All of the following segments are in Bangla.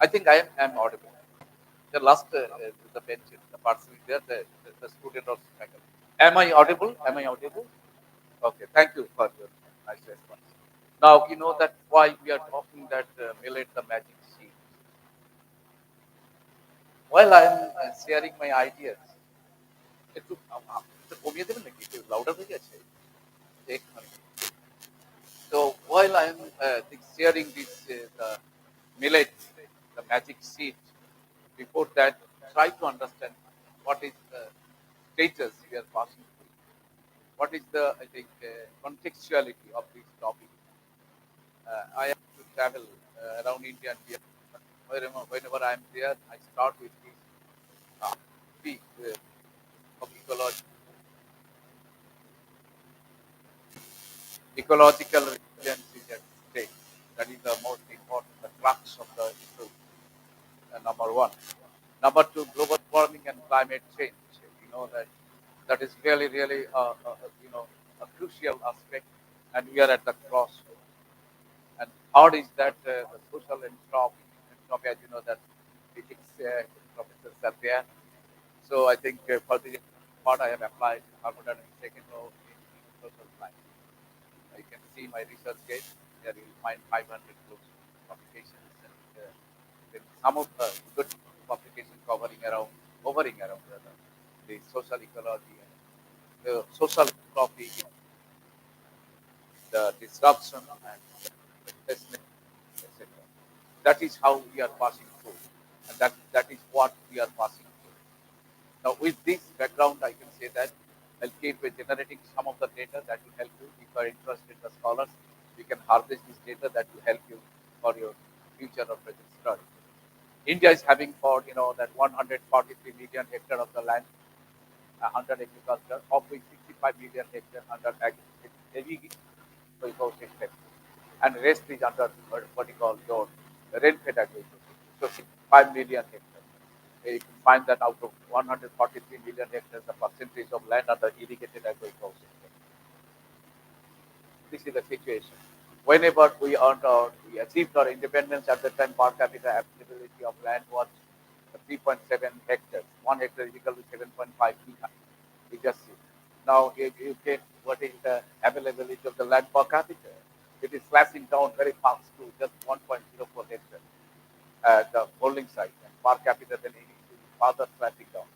I think I am audible. The last, the bench, the person is there, the student or faculty. Am I audible? Am I audible? Okay, thank you for your nice response. Now, you know that why we are talking that millet, the magic seed. While I am sharing my ideas, একটু একটু কমিয়ে দেবেন নাকি একটু লাউডার হয়ে গেছে একটুখানি। So while I am sharing this the millet, the magic seed, before that, try to understand what is the status we are passing through. What is the, I think, contextuality of this topic. I have to travel around India and beyond. Whenever I am there, I start with this speak of ecological resilience is at stake. That is the most important, the crux of the issue, number one. Number two, global warming and climate change. You know that is really, really, a crucial aspect, and we are at the crossroads. And third is that the social entropy, as you know, that physics professors are there. So I think for this part I have applied thermodynamics second law in social science. You can see my research case. There you will find 500 books, publications, and then some of the good publications hovering around the social ecology and the social entropy, the disruption and the business, etc. That is how we are passing through, and that is what we are passing through. Now, with this background, I can say that I'll keep generating some of the data that will help you. If you are interested, the scholars, you can harvest this data that will help you for your future or present study. India is having for that 143 million hectare of the land under agriculture, of which 65 million hectare under heavy ecosystem, and rest is under what you call your rain-fed agriculture. So 65 million hectares. You can find that out of 143 million hectares, the percentage of land under irrigated agriculture. This is the situation. Whenever we achieved our independence at the time, per capita availability of land was 3.7 hectares. 1 hectare is equal to 7.5 acres. You just see. Now, if you get what is the availability of the land per capita, it is slashing down very fast to just 1.04 hectares at the holding site, and per capita then it is further slashing down.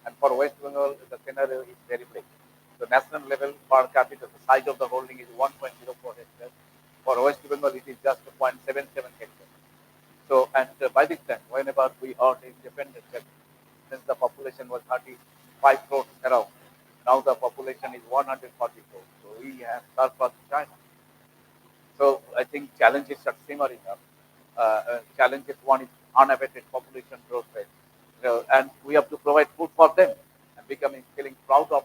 And for West Bengal, the scenario is very bleak. The national level per capita, the size of the holding is 1.04 hectares. For West Bengal, it is just 0.77 hectares. So, and by this time, whenever we earned independence, since the population was 35 crores around, now the population is 140 crores. So we have surpassed China. So I think challenges are simmering up. Challenges one is unabated population growth rate, and we have to provide food for them, and feeling proud of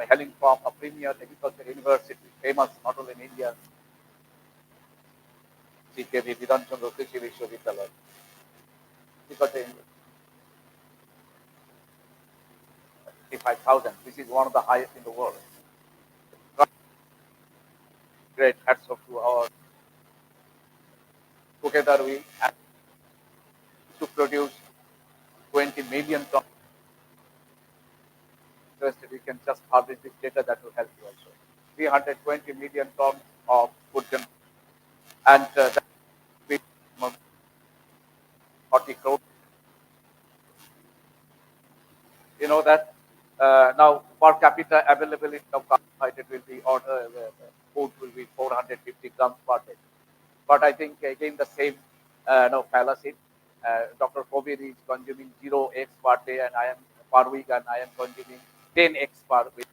hailing from a premier agriculture university, famous not only in India, CKV Vidhan Chandra Krishi Vishwavidyalaya. Agriculture 55,000. This is one of the highest in the world. Great hats off to our. Together we have to produce 20 million tons. Interested, you can just harvest this data, that will help you also. 320 million tons of food and that will be 40 crores. You know that now per capita availability of carbohydrate will be, or food will be 450 grams per day. But I think again the same no fallacy. Dr. Kobe is consuming 0x per day, and I am per week, and I am consuming 10x per week.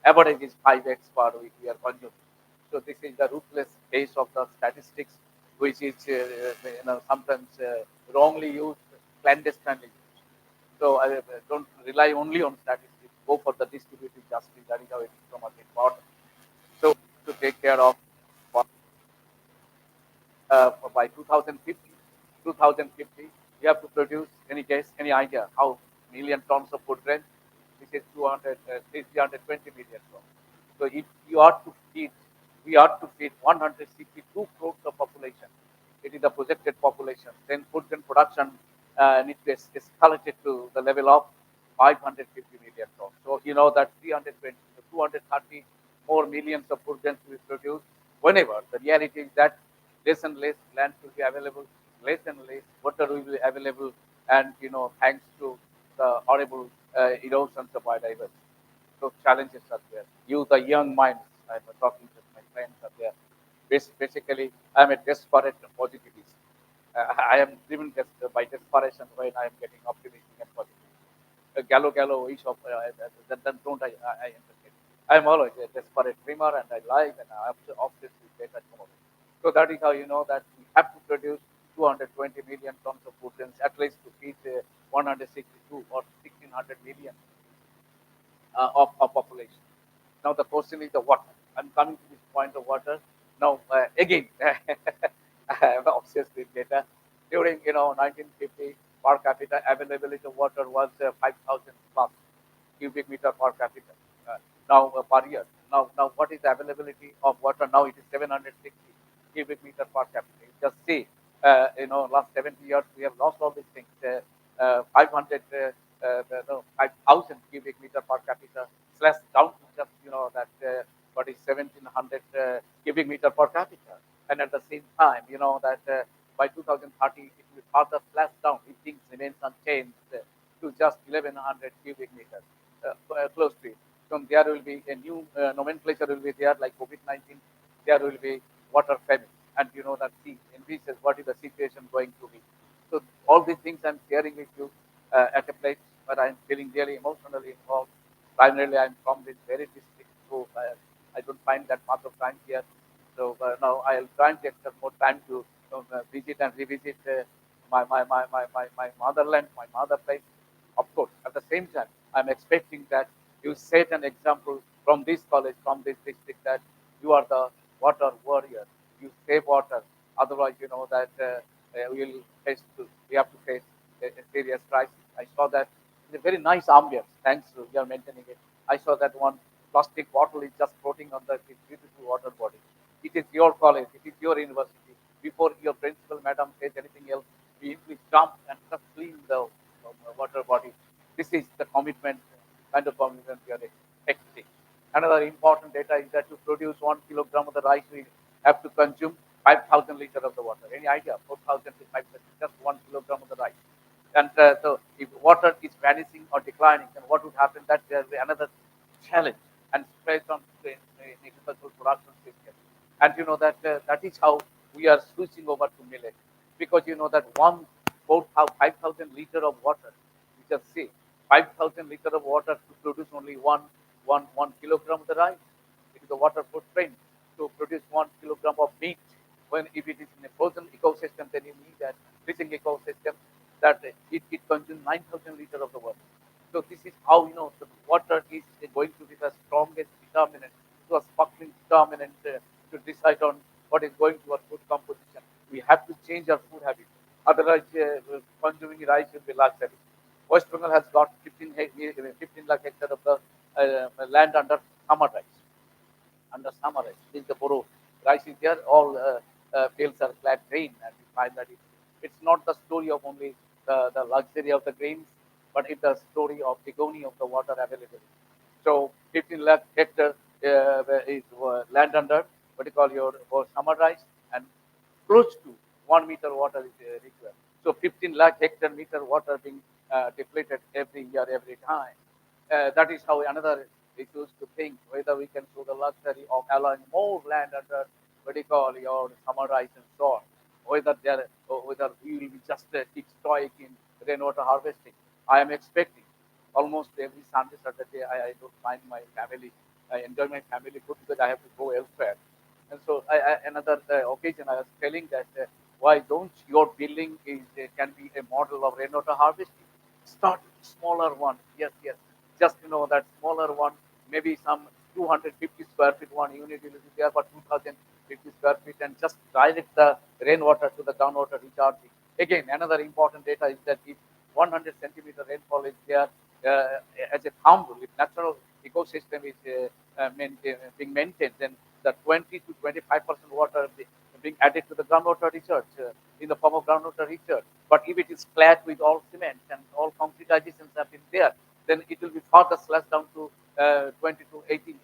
Average is 5x per week we are consuming. So this is the ruthless case of the statistics, which is sometimes wrongly used, clandestinely used. So I don't rely only on statistics. Go for the distributive justice. That is how it is so much important. So to take care of by 2050, 2050, you have to produce, any case, any idea how million tons of food grain? This is 320 million tons. So if you are to feed, we are to feed 162 crores of population. It see the projected population. Then food and production need to escalate it to the level of 550 million tons. So you know that 320 to 230 more millions of food grains will be produced whenever. The reality is that less and less land will be available, less and less water will be available, and thanks to the horrible erosions of biodiversity. So challenges are there. You, the young minds, I'm talking to my friends are there. Basically, I'm a desperate positivist. I am driven by desperation when I am getting optimistic and positive. Gallo Gallo each of then don't I entertain. I'm always a desperate dreamer and I like and I'm obsessed with data tomorrow. So that is how you know that we have to produce 220 million tons of food grains at least to feed 162 or 1600 million of population. Now the question is the water. I'm coming to this point of water. Now again, I'm obsessed with data. During 1950, per capita availability of water was 5,000 plus cubic meter per capita. Now per year. Now what is the availability of water? Now it is 760 cubic meter per capita. You just see, last 70 years we have lost all these things. 500, no, 5,000 cubic meter per capita slash down to just that what is 1,700 cubic meter per capita. And at the same time, that by 2030 it will further slash down if things remains unchanged to just 1,100 cubic meters, close to it. So there will be a new nomenclature will be there like COVID-19. There will be water famine, and that sea envisages what is the situation going to be. So all these things I'm sharing with you at a place where I'm feeling really emotionally involved. Primarily, I'm from this very district, so I don't find that much of time here. So now I'll try and take some more time to visit and revisit my motherland, my mother place. Of course, at the same time, I'm expecting that you set an example from this college, from this district, that you are the water warrior. You save water. Otherwise, that we have to face a serious crisis. I saw that in a very nice ambience. Thanks to your mentioning it. I saw that one plastic bottle is just floating on the beautiful water body. It is your college. It is your university. Before your principal madam says anything else, we simply jump and just clean the water body. This is the commitment, kind of commitment we are expecting. Another important data is that to produce 1 kilogram of the rice, we have to consume 5,000 liters of the water. Any idea? 4,000 to 5,000, just 1 kilogram of the rice. And so, if water is vanishing or declining, then what would happen? That there will be another challenge and stress on the agricultural production system. And that is how we are switching over to millet, because that 5,000 liter of water. You just see 5,000 liter of water to produce only one kilogram of the rice. It is the water footprint to produce 1 kilogram of meat. When if it is in a frozen ecosystem, then you need that freezing ecosystem that it consumes 9,000 liters of the water. So this is how the water is going to be the strongest determinant, the sparkling determinant to decide on what is going to our food composition. We have to change our food habits. Otherwise, consuming rice will be luxury. West Bengal has got 15 lakh hectares of the land under summer rice. Under summer rice, this is the Boro rice is there. All fields are clad green, and we find that it's not the story of only the luxury of the grains, but it's the story of agony of the water availability. So 15 lakh hectare is land under what you call your summer rice, and close to 1 meter water is required. So 15 lakh hectare meter water being depleted every year, every time. That is how another issues to think whether we can show the luxury of allowing more land under what you call your summer rice and so on. Whether we will be just keep stoic in rainwater harvesting. I am expecting almost every Sunday, Saturday, I don't find my family. I enjoy my family food because I have to go elsewhere. And so another occasion I was telling that why don't your building can be a model of rainwater harvesting? Start smaller one. Yes, yes. Just that smaller one, maybe some 250 square feet one unit will be there for 2,050 square feet, and just direct the rainwater to the groundwater recharging. Again, another important data is that if 100 centimeter rainfall is there as a thumb rule, if natural ecosystem is being maintained, then the 20 to 25% water being added to the groundwater research. in the form of groundwater heater. But if it is clad with all cement and all concretizations have been there, then it will be further slashed down to 20 to 18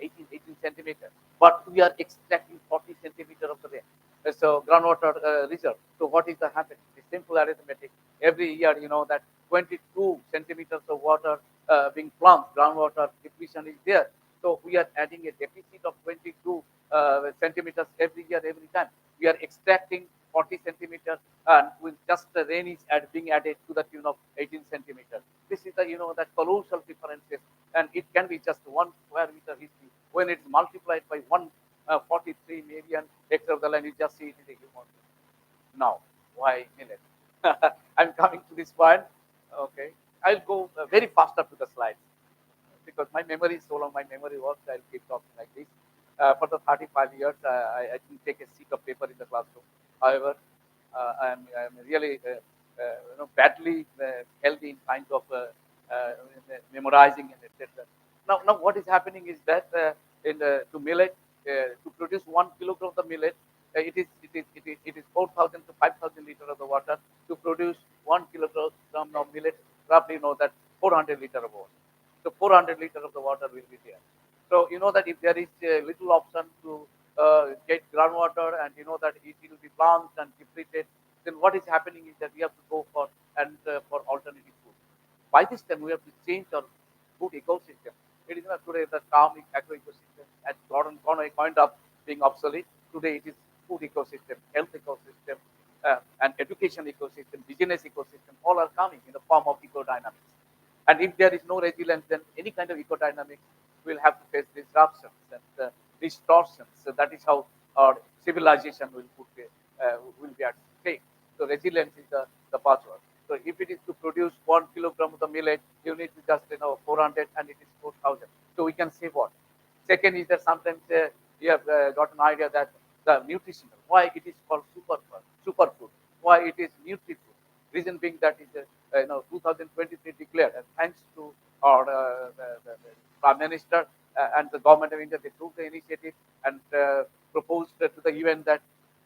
centimeters. But we are extracting 40 centimeters of the rain. So groundwater reserve. So what is the happening? It's simple arithmetic. Every year, that 22 centimeters of water being plumped, groundwater depletion is there. So we are adding a deficit of 22 centimeters every year, every time. We are extracting 40 centimeters, and with just the rain is being added to the tune of 18 centimeters. This is the that colossal differences, and it can be just 1 square meter history. When it's multiplied by 143 million hectares of the land, you just see it is a human. Now, why Millet? I'm coming to this point. Okay, I'll go very fast up to the slides because my memory is so long. My memory works. I'll keep talking like this. For the 35 years, I didn't take a sheet of paper in the classroom. However, I'm really badly healthy in kind of memorizing and etc. Now, what is happening is that to millet, to produce 1 kilogram of the millet, it is 4,000 to 5,000 liters of the water. To produce 1 kilogram of millet, roughly that 400 liters of water. So 400 liters of the water will be there. So that if there is a little option to get groundwater, and that it will be plunged and depleted, then what is happening is that we have to go for alternative food. By this time, we have to change our food ecosystem. It is not today the term agro ecosystem has gone point of being obsolete. Today it is food ecosystem, health ecosystem, and education ecosystem, business ecosystem. All are coming in the form of ecodynamics. And if there is no resilience, then any kind of ecodynamics will have to face disruptions and distortions. So that is how our civilization will be at stake. So resilience is the password. So if it is to produce 1 kilogram of the millet, you need to just 400, and it is 4,000. So we can save what? Second is that sometimes you have got an idea that the nutritional, why it is called superfood, why it is nutrifood. Reason being that is 2023 declared, and thanks to our the Prime Minister and the government of India, they took the initiative and proposed to the UN that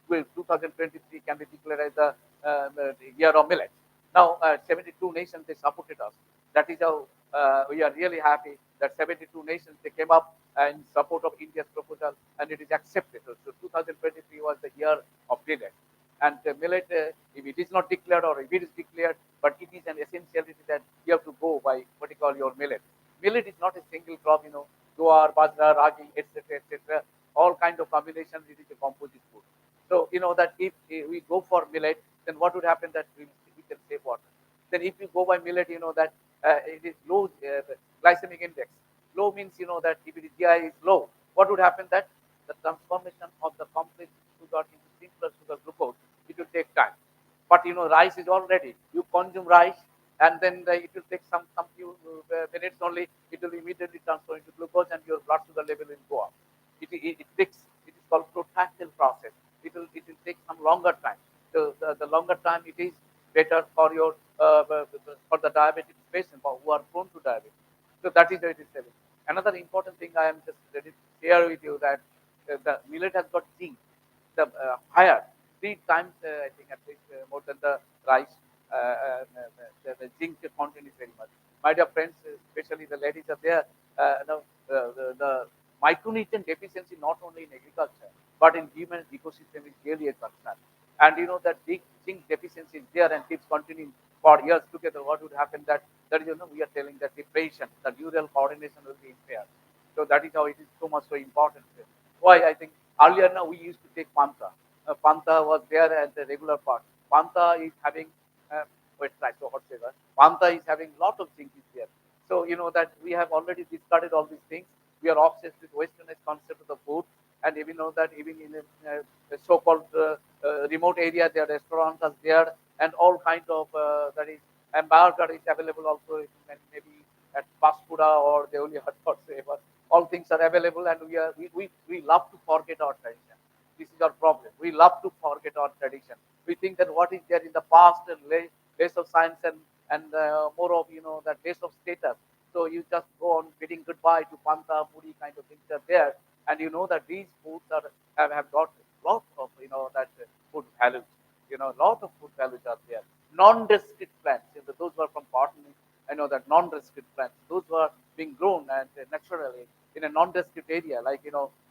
2023 can be declared as the year of millet. Now, 72 nations they supported us. That is how we are really happy that 72 nations they came up in support of India's proposal, and it is accepted. So 2023 was the year of millet. And millet, if it is not declared or if it is declared, but it is an essentiality that you have to go by what you call your millet. Millet is not a single crop, jowar, bajra, ragi, etc., etc. All kind of combinations. It is a composite food. So that if we go for millet, then what would happen that we can save water. Then if you go by millet, that it is low glycemic index. Low means that if it is GI is low, what would happen that the transformation of the complex sugar into simpler sugar glucose, it will take time. But rice is already you consume rice, and then it will take some few minutes only. It will immediately transfer into glucose, and your blood sugar level will go up. It takes, it is called protracted process. It will take some longer time. So the longer time it is better for your for the diabetic patient who are prone to diabetes. So that is why it is saving. Another important thing I am just ready to share with you that the millet has got zinc, the higher 3 times, I think at least more than the rice. The zinc content is very much. My dear friends, especially the ladies are there. The micronutrient deficiency not only in agriculture but in human ecosystem is really a concern. And that big zinc deficiency is there and keeps continuing for years together. What would happen that we are telling that depression, the neural coordination will be impaired. So that is how it is so much so important. Why I think earlier now we used to take panta. Panta was there as a regular part. Panta is having wait, right, so whatever. Panta is having lot of zinc is there. So that we have already discarded all these things. We are obsessed with westernized concept of the food, and even know that even in a so-called remote area, there are restaurants are there, and all kind of that is hamburger is available also maybe at fast food or they only hot whatsoever. All things are available, and we love to forget our tradition. This is our problem. We love to forget our tradition. We think that what is there in the past and less of science and more of that less of status. So you just go on bidding goodbye to panta, puri kind of things are there, and that these foods have got lots of that food values. a lot of food values are there. Non-restricted plants, those who are from botany, I know that non-restricted plants, those who are being grown and naturally in a non-restricted area, like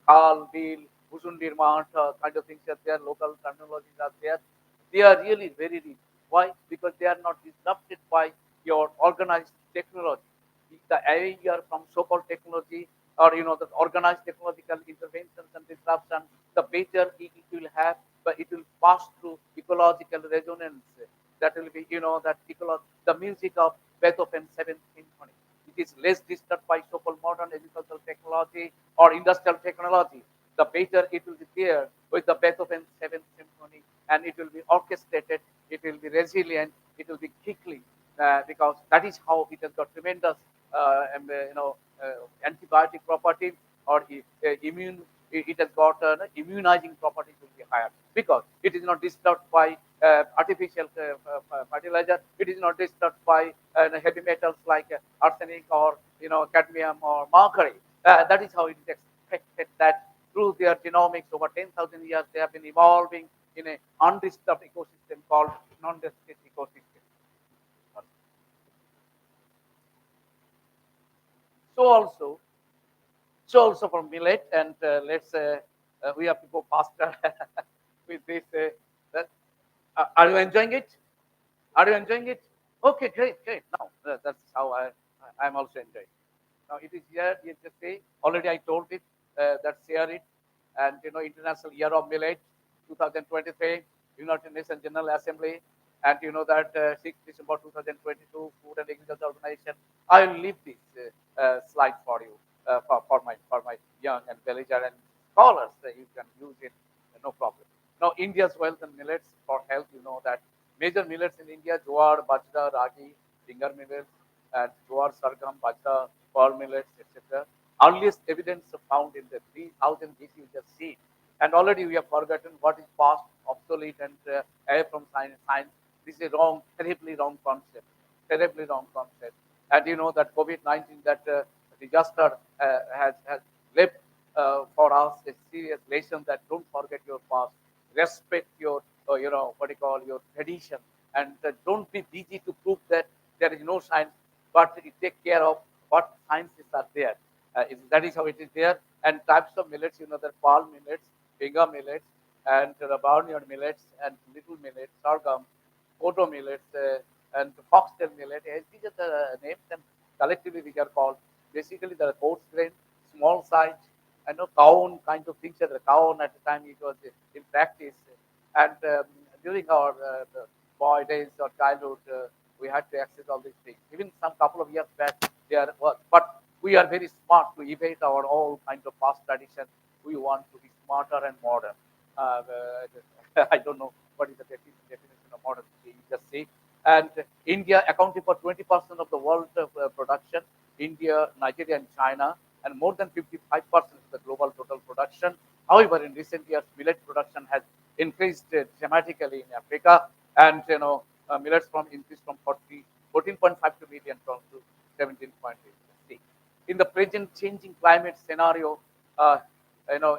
khal, wheel, usundir mart, kind of things are there. Local technologies are there. They are really very rich. Why? Because they are not disrupted by your organized technology. The area from so-called technology or the organized technological interventions and disruption, the better it will have, but it will pass through ecological resonance. That will be, that the music of Beethoven's Seventh Symphony. It is less disturbed by so-called modern agricultural technology or industrial technology. The better it will be there with the Beethoven Seventh Symphony, and it will be orchestrated. It will be resilient. It will be quickly because that is how it has got tremendous, antibiotic property or immune. It has got immunizing properties will be higher because it is not disturbed by artificial fertilizer. It is not disturbed by heavy metals like arsenic or cadmium or mercury. That is how it is expected that through their genomics over 10,000 years they have been evolving in a undisturbed ecosystem called non-disturbed ecosystem. So also, so also for millet, and let's we have to go faster with this. Are you enjoying it? Are you enjoying it? Okay, great, great. Now that's how I'm also enjoying. Now it is here. You just say already. I told it. That share it, and International Year of Millet, 2023, United Nations General Assembly, and that 6 December 2022, Food and Agriculture Organization. I will leave this slide for you for my young and belligerent scholars. You can use it, no problem. Now India's wealth and millets for health. You know that major millets in India: jowar, bajra, ragi, finger millets, and jowar, sargam, bajra, pearl millets, etc. Earliest evidence found in the 3000 BC, you just see. And already we have forgotten what is past, obsolete, and away from science. This is a wrong, terribly wrong concept. Terribly wrong concept. And you know that COVID-19, that disaster has left for us a serious lesson that don't forget your past, respect your, what you call your tradition, and don't be busy to prove that there is no science, but take care of what sciences are there. That is how it is there. And types of millets, the palm millets, finger millets, and the barnyard millets, and little millets, sorghum, photo millets, and foxtail millet. These are the names, and collectively we are called. Basically, the coarse grain, small size, and cown kind of things. The cown at the time it was in practice, and during our boy days or childhood, we had to access all these things. Even some couple of years back, they are but we are very smart to evade our all kinds of past traditions. We want to be smarter and modern. Uh, I don't know what is the definition of modern. You just say. And India accounting for 20% of the world production. India, Nigeria, and China, and more than 55% of the global total production. However, in recent years, millet production has increased dramatically in Africa, and millets from increased from 14.5 to million tons to 17.8. In the present changing climate scenario, uh,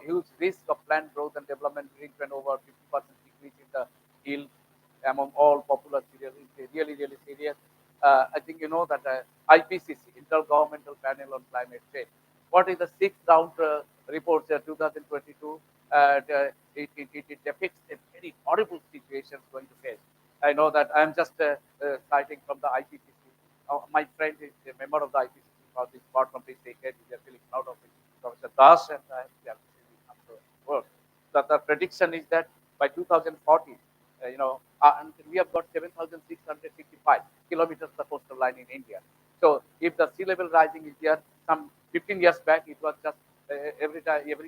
huge risk of plant growth and development leading to an over 50% decrease in the yield among all popular cereals. It's really, really serious. I think you know that IPCC, Intergovernmental Panel on Climate Change. What is the sixth round report 2022? It depicts a very horrible situation going to face. I know that I'm just citing from the IPCC. My friend is a member of the IPCC for this part from this decade. We are feeling proud of it. Professor Das and I have work. The prediction is that by 2040, and we have got 7,665 kilometers of coastal line in India. So if the sea level rising is there, some 15 years back it was just every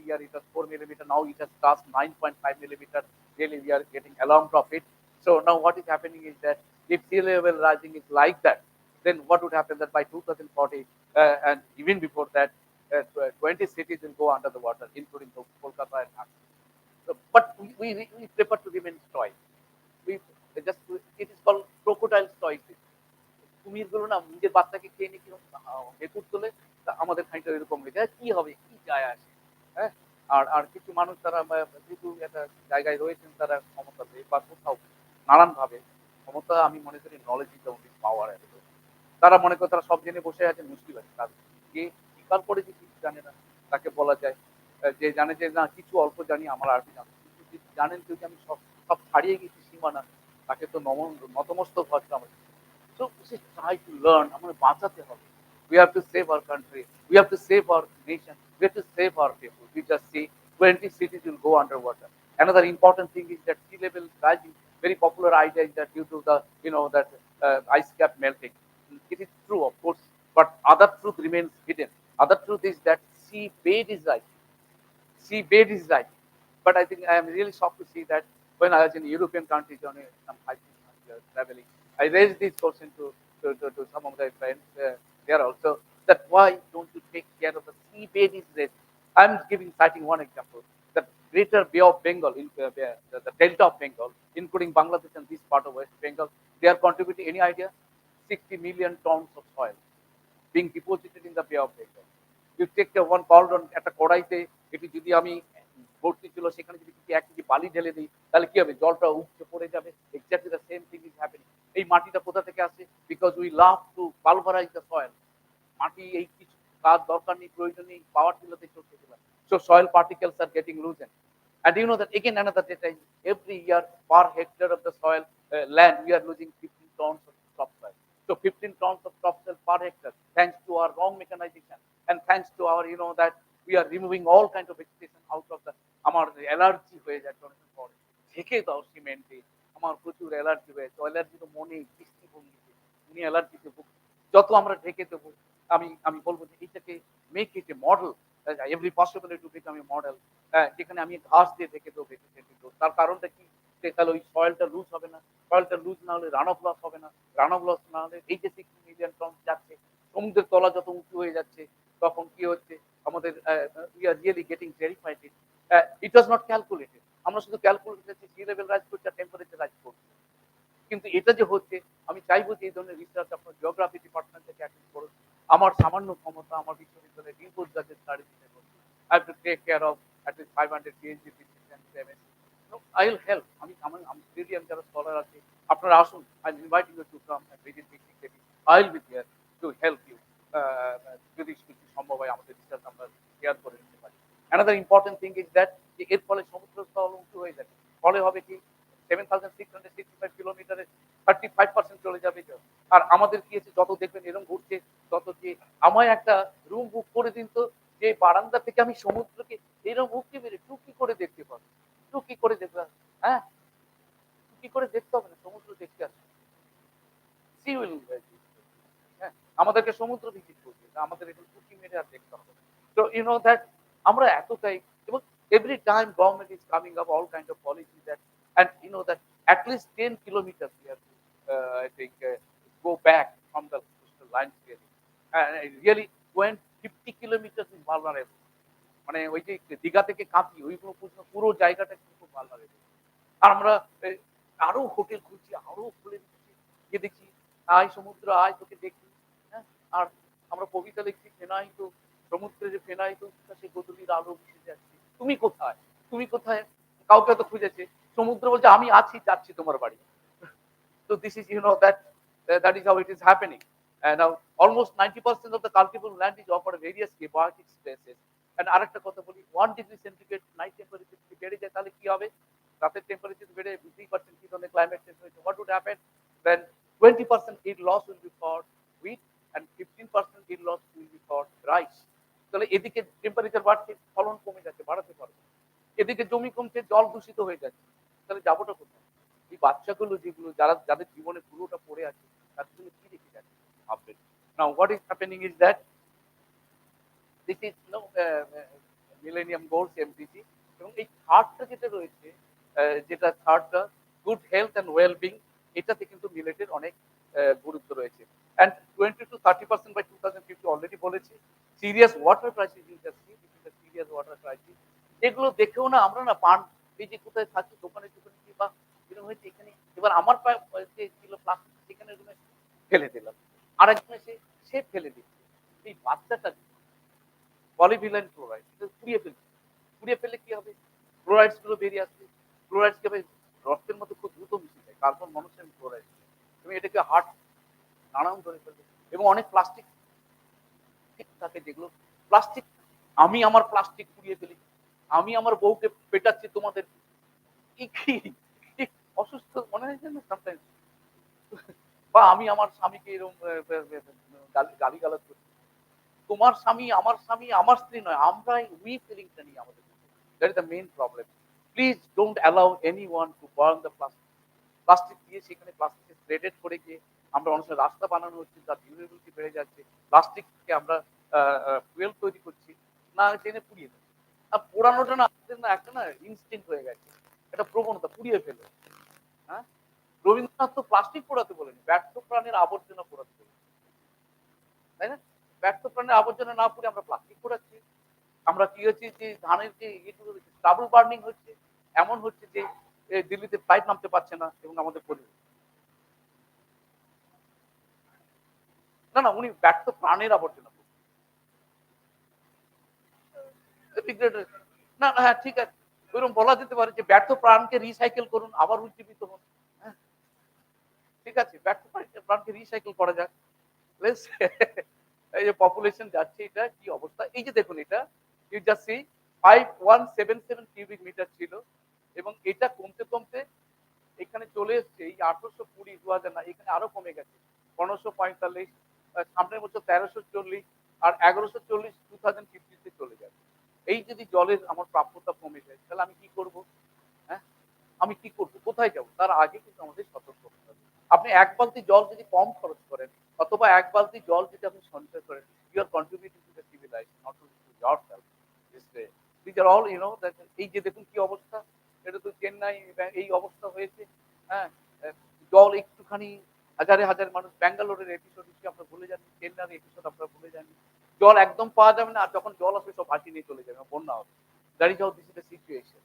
year it was 4 millimeter. Now it has crossed 9.5 millimeter. Really, we are getting alarmed of it. So now what is happening is that if sea level rising is like that, then what would happen that by 2040 and even before that, 20 cities will go under the water, including Kolkata and Dhaka. So, but we prefer to remain stoic. We just it is called crocodile stoicism. কুমিরগুলো না নিজের বাচ্চাকে খেয়ে নিয়ে কিরকম ভেকুর তোলে, তা আমাদের খানিকটা এরকম হয়ে যায়। কি হবে, কি যায় আসে, আর আর কিছু মানুষ তারা যেহেতু একটা জায়গায় রয়েছেন, তারা ক্ষমতা দেয় বা কোথাও নানানভাবে ক্ষমতা আমি মনে করি নলেজ ইজ দ্য অনলি পাওয়ার। তারা মনে করে তারা সব জেনে বসে আছে, মুশকিল আছে তার। কে স্বীকার করে যে কিছু জানে না, তাকে বলা যায় যে জানে যে না কিছু অল্প জানি আমার আরবি জানি। কিন্তু যে জানেন কেউ যে আমি সব সব ছাড়িয়ে গেছি সীমানা, তাকে তো নতমস্তক হওয়া আমার। So we should try to learn. আমরা বাঁচাতে হবে। We have to save our country. We have to save our nation. We have to save our people. We just see 20 cities will go underwater. Another important thing is that sea level rising. Very popular idea is that due to the that ice cap melting. It is true, of course, but other truth remains hidden. Other truth is that sea bed is rising. Sea bed is rising. But I think I am really shocked to see that when I was in European countries on some hiking traveling, I raised this question to some of my friends there also, that why don't you take care of the sea bed is rising? I'm citing one example. The greater Bay of Bengal, the Delta of Bengal, including Bangladesh and this part of West Bengal, they are contributing, any idea? 60 million tons of soil being deposited in the Bay of Bengal. You take one cauldron একটা কড়াইতে এটি যদি আমি ভর্তি ছিল সেখানে যদি কিছু 1 কেজি বালি ঢেলে দিই তাহলে কি হবে? জলটা উপচে পড়ে যাবে। Exactly the same thing is happening. এই মাটিটা কোথা থেকে আসে? Because we love to pulverise the soil. মাটি এই কিছু কাজ দরকার নেই, প্রয়োজন নেই, পাওয়ার টিলাতে চলতে দিলাম। So soil particles are getting loosened. And you know that again another data is every year per hectare of the soil land we are losing 15 tons of topsoil. So 15 tons of topsoil per hectare, thanks to our wrong mechanization and thanks to our that we are removing all kinds of vegetation out of the আমার অ্যালার্জি হয়ে যায় অনেক পরে ঢেকে দাও সিমেন্টে, আমার প্রচুর অ্যালার্জি হয়েছে। অ্যালার্জি তো মনে দৃষ্টিভঙ্গিতে উনি অ্যালার্জিতে যত আমরা ঢেকে দেবো আমি আমি বলবো যে এইটাকে make it A model, every possible to become a model, যেখানে আমি ঘাস দিয়ে ঢেকে দেবো ভেজিটেটিভ গ্রোথ। তার কারণটা কি? তাহলে ওই সয়েলটা লুজ হবে না, সয়েলটা লুজ না হলে রান অফ লস হবে না, রান অফ লস না হলে এই যে 60 মিলিয়ন টন যাচ্ছে সমুদ্রের তলা যত উঁচু হয়ে যাচ্ছে তখন কি হচ্ছে আমাদের we are really getting verified it was not calculated. আমরা শুধু ক্যালকুলেট করছি সি লেভেল রাইজ করছে আর টেম্পারেচার রাইজ করছে, কিন্তু এটা যে হচ্ছে আমি চাইবো যে এই ধরনের রিসার্চ আপনার জিওগ্রাফি ডিপার্টমেন্ট থেকে অ্যাটেন্ড করুন। আমার সামান্য ক্ষমতা আমার বিশ্ববিদ্যালয়ে রিপোর্ট যাতে স্টাডি দিতে করছি, I have to take care of at least 500 PhD thesis and 70. So I will help. আমি really আমি যারা স্কলার আছে আপনারা আসুন, I am inviting you to come and visit me. I will be there to help you. যদি সম্ভব হয় আমাদের রিসার্চ আমরা শেয়ার করে নিতে পারি। Another important thing is that যে এর ফলে সমুদ্র স্তর উঁচু হয়ে যাবে, ফলে হবে কি 7,665 কিলোমিটারে 35% চলে যাবে জল। আর আমাদের কি হচ্ছে যত দেখবেন এরকম ঘুরছে তত যে আমায় একটা রুম বুক করে দিন তো, যে বারান্দা থেকে আমি সমুদ্রকে এরকম উঁকি মেরে টুকি করে দেখতে পাবো। টুকি করে দেখলাম, হ্যাঁ? টুকি করে দেখতে হবে না, সমুদ্র দেখতে আসবে। সি উইল হ্যাঁ, আমাদেরকে সমুদ্র ভিজিট করবে। আমাদের এখন টুকি মেরে আর দেখতে হবে। So you know that আমরা এতটাই এবং every time government is coming up all kind of policies that, and you know that at least 10 kilometers we have to I think go back from the coastal line really. And really when 50 kilometers is vulnerable. মানে ওই যে দীঘা থেকে কাঁপি ওইগুলো পুরো জায়গাটা কিন্তু খুব vulnerable। আর আমরা আরো হোটেল খুঁজছি, আরো খুলে দিচ্ছি, গিয়ে দেখছি আয় সমুদ্র আয় তোকে দেখি। হ্যাঁ, আর আমরা কবিতা লিখছি ফেনাই তো সমুদ্রে যে ফেনাই তো সে গধূলির আলো মিশে যাচ্ছে। তুমি কোথায়? তুমি কোথায়? কাউকে তো খুঁজেছে। সমুদ্র বলছে আমি আছি, যাচ্ছি তোমার বাড়ি। So this is that is how it is happening. And now almost 90% of the cultivable land is offered various abiotic spaces. And আরেকটা কথা বলি 1 degree centigrade night temperature যদি বেড়ে যায় তাহলে কি হবে? রাতের টেম্পারেচার বেড়ে বুঝতেই পারছেন কি ধরনের ক্লাইমেট চেঞ্জ হয়েছে। What would happen? Then 20% yield loss will be for wheat and 15% yield loss will be for rice. তাহলে এদিকে টেম্পারেচার বাড়ছে, ফলন কমে যাচ্ছে, বাড়াতে পারবে। এদিকে জমি কমছে, জল দূষিত হয়ে যাচ্ছে। তাহলে যাবোটা কোথায়? এই বাচ্চাগুলো যেগুলো যাদের জীবনে পুরোটা পড়ে আছে তাদের জন্য কি রেখে যাচ্ছে ভাববেন। Now what is happening is that this is millennium goals MDG এবং এই থার্ডটা যেটা রয়েছে যেটা থার্ডটা গুড হেলথ অ্যান্ড ওয়েলবিং, এটাতে কিন্তু মিলেটের অনেক গুরুত্ব রয়েছে। অ্যান্ড 20 to 30% বাই 2050 অলরেডি বলেছি। Serious water crisis industry, serious water crisis, এগুলো দেখেও না আমরা না পান এই যে কোথায় থাকি দোকানে দোকানে বা এরকম হয়েছে এখানে এবার আমার যে ছিল প্লাস্টিক সেখানে ফেলে দিলাম, আর একজন এসে সে ফেলে দিচ্ছে। এই বাচ্চাটা পলিভিলাইন ক্লোরাইড এটা পুড়িয়ে ফেলছে, পুড়িয়ে ফেললে কি হবে? ক্লোরাইডস গুলো বেরিয়ে আসবে, ক্লোরাইডস কি হবে রক্তের মধ্যে খুব দ্রুত মিশে যায়, কার্বন থেকে হার্ট নানান ধরে ফেলবে। এবং অনেক প্লাস্টিক থাকে যেগুলো প্লাস্টিক, আমি আমার প্লাস্টিক পুড়িয়ে ফেলি, আমি আমার বউকে পেটাচ্ছি তোমাদের কি অসুস্থ মনে হয়েছে না সামটাইমস? বা আমি আমার স্বামীকে এরকম গালিগালাজ করি। তোমার স্বামী, আমার স্ত্রী নয়। আমরাই we ফিলিংটা নিই আমাদের মধ্যে। That is the main problem. Please don't allow anyone to burn the plastic. Plastic দিয়ে সেখানে প্লাস্টিক থ্রেডেড করে গিয়ে আমরা অনেক সময় রাস্তা বানানো হচ্ছে, তার ডিউরেবিলিটি বেড়ে যাচ্ছে। প্লাস্টিককে আমরা ফুয়েল তৈরি করছি, না জেনে পুড়িয়ে দিচ্ছি। আর পোড়ানোটা না আমাদের না একটা না ইনস্টিংক্ট হয়ে গেছে। একটা প্রবণতা পুড়িয়ে ফেলে। হ্যাঁ? রবীন্দ্রনাথ তো প্লাস্টিক পোড়াতে বলেনি, ব্যর্থ প্রাণের আবর্জনা পোড়াতে বলেছেন। তাই না? ব্যর্থ প্রাণের আবর্জনা না পুড়ে আমরা প্লাস্টিক পোড়াচ্ছি। আমরা কি হচ্ছে যে ধানের যে ইয়েগুলো ডাবল বার্নিং হচ্ছে, এমন হচ্ছে যে দিল্লিতে ফ্লাইট নামতে পারছে না এবং আমাদের পরিবেশ। না, না উনি ব্যর্থ প্রাণের আবর্জনা ডিগ্রেডেড। না, না হ্যাঁ ঠিক আছে। ওইরকম বলা যেতে পারে যে ব্যর্থ প্রাণকে রিসাইকেল করুন, আবার উজ্জীবিত হন। হ্যাঁ, ঠিক আছে। ব্যর্থ প্রাণকে রিসাইকেল করা যাক। Let's এই যে পপুলেশন যাচ্ছে এটা কি অবস্থা? এই যে দেখুন এটা you just see 5177 cubic metre ছিল এবং এটা কমতে, কমতে এখানে চলে এসছে এই 1820 2000 না এখানে আরো কমে গেছে। 1545 সামনের বছর 1340 আর 1140 2050 তে চলে যাবে। এই যদি জলের আমার প্রাপ্যতা কমে যায় তাহলে আমি কি করব? হ্যাঁ? আমি কি করব? কোথায় যাব? তার আগে কিন্তু আমাদের সতর্ক হতে হবে। আপনি ১ বালতি জল যদি কম খরচ করেন অথবা ১ বালতি জল যদি আপনি সঞ্চয় করেন, you are contributing to the civilization, not only to yourself. This way. These are all, you know, that এই যে দেখুন কি অবস্থা, এটা তো চেন্নাই এই অবস্থা হয়েছে। হ্যাঁ? জল একটুখানি হাজারে, হাজার মানুষ ব্যাঙ্গালোরের এপিসোড হিসেবে আমরা ভুলে যাচ্ছি, চেন্নাইয়ের এপিসোড আপনারা ভুলে যাননি। জল একদম পাওয়া যাবে না আর যখন জল আসবে সব ভাসিয়ে নিয়ে চলে যাবে, বন্যা হবে। That is how this is the situation.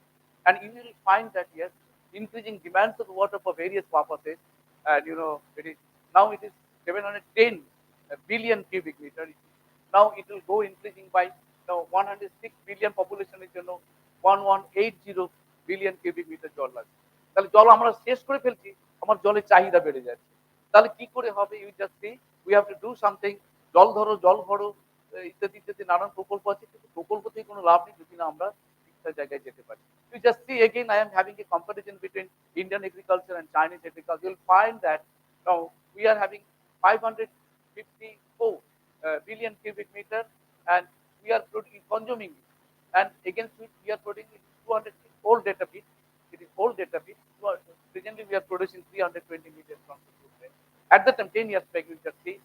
And you will find that yes, increasing demands of water for various purposes, and you know, it is now it is 710 billion cubic meter. Now it will go increasing by 106 billion population is 1180 billion cubic meter জল লাগবে। তাহলে জল আমরা শেষ করে ফেলছি, আমার জলের চাহিদা বেড়ে যাচ্ছে। তাহলে কি করে হবে? You just see we have to do something. জল ধরো, জল ভরো, ইত্যাদি ইত্যাদি নানান প্রকল্প আছে, কিন্তু প্রকল্প থেকে কোনো লাভ নেই যদি না আমরা ঠিকঠাক জায়গায় যেতে পারি। You just see again, I am having a comparison between Indian agriculture and Chinese agriculture. You'll find that now we are having 554 billion cubic meter, and we are consuming it. And against which we are producing 200 old data bit. It is old data bit. Presently, we are producing 320 million tons of food. At the time, 10 years back, you just see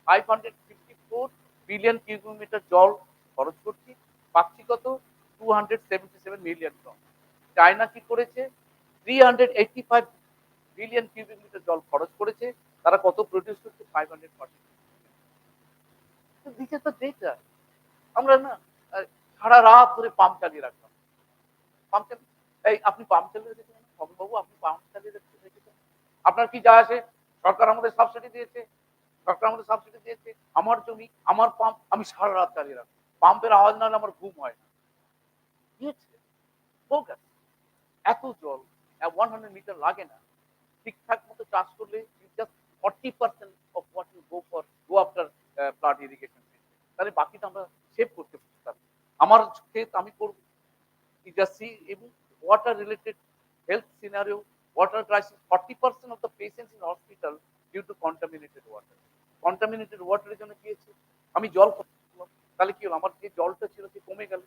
554 billion cubic metre জল খরচ করছি, পাচ্ছি কত? 277 মিলিয়ন টন। চায়না কি করেছে? 385 বিলিয়ন কিউবিক মিটার জল খরচ করেছে, তারা কত প্রডিউস করছে? 540। This is the data. আমরা না সারা রাত ধরে পাম্প চালিয়ে রাখতাম। পাম্প চালিয়ে এই আপনি পাম্প চালিয়ে রেখেছেন বাবু, আপনি পাম্প চালিয়ে রেখেছেন, আপনার কি যা আসে? সরকার আমাদের সাবসিডি দিয়েছে, সরকার আমাদের সাবসিডি দিয়েছে, আমার জমি, আমার পাম্প, আমি সারা রাত চালিয়ে রাখবো। পাম্পের আওয়াজ না হলে আমার ঘুম হয় না। দিয়েছে, ফোকাস। এত জল 100 মিটার লাগে না। ঠিকঠাক মতো চাষ করলে just 40% of what you go after flood irrigation. তাহলে বাকিটা আমরা সেভ করতে পারতাম। আমার ক্ষেত আমি করব। ইন্ডাস্ট্রি এবং water related health scenario, water crisis, 40% of the patients in hospital due to contaminated water. Contaminated water এর জন্য কি হচ্ছে? আমি জল তাহলে কি হলো? আমার যে জলটা ছিল সে কমে গেল।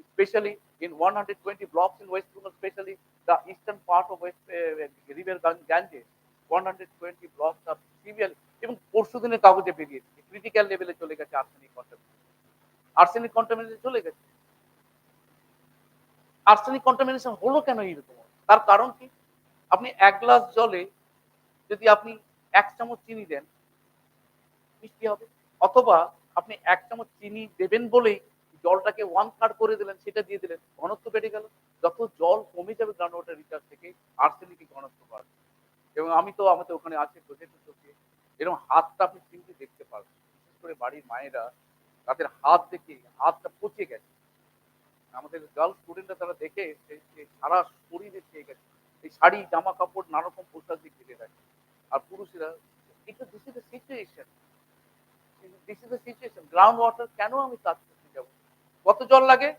Especially in 120 blocks in West Bengal, especially the eastern part of West river Ganges, 120 blocks are severely, এবং পরশু দিনের কাগজে বেরিয়েছে ক্রিটিক্যাল লেভেলে চলে গেছে আর্সেনিক কন্টামিনেশন। আর্সেনিক কন্টামিনেশন চলে গেছে। আর্সেনিক কন্টামিনেশন হলো কেন এরকম? তার কারণ কি? আপনি ১ গ্লাস জলে যদি আপনি ১ চামচ চিনি দেন, মিষ্টি হবে। অথবা আপনি ১ চামচ চিনি দেবেন বলেই জলটাকে 1/3 করে দিলেন, সেটা দিয়ে দিলেন, ঘনত্ব বেড়ে গেল। যত জল কমে যাবে গ্রাউন্ড ওয়াটার রিচার্জ থেকে, আর্সেনিকের ঘনত্ব বাড়বে। এবং আমি তো আমাদের ওখানে আছে প্রজেক্ট চলছে, এরকম হাতটা আপনি চিনতে দেখতে পারবেন। বিশেষ করে বাড়ির মায়েরা তাদের হাত দেখে হাতটা পচে গেছে। আমাদের গার্লস স্টুডেন্টরা তারা দেখে সারা শরীরে খেয়ে গেছে। এই শাড়ি, জামা কাপড়, নানা রকম পোশাক দিয়ে ঘিরে রাখে। আর পুরুষেরা এটা this is the situation, this is the situation. Ground water কেন আমি কাজ করতে যাব? কত জল লাগে?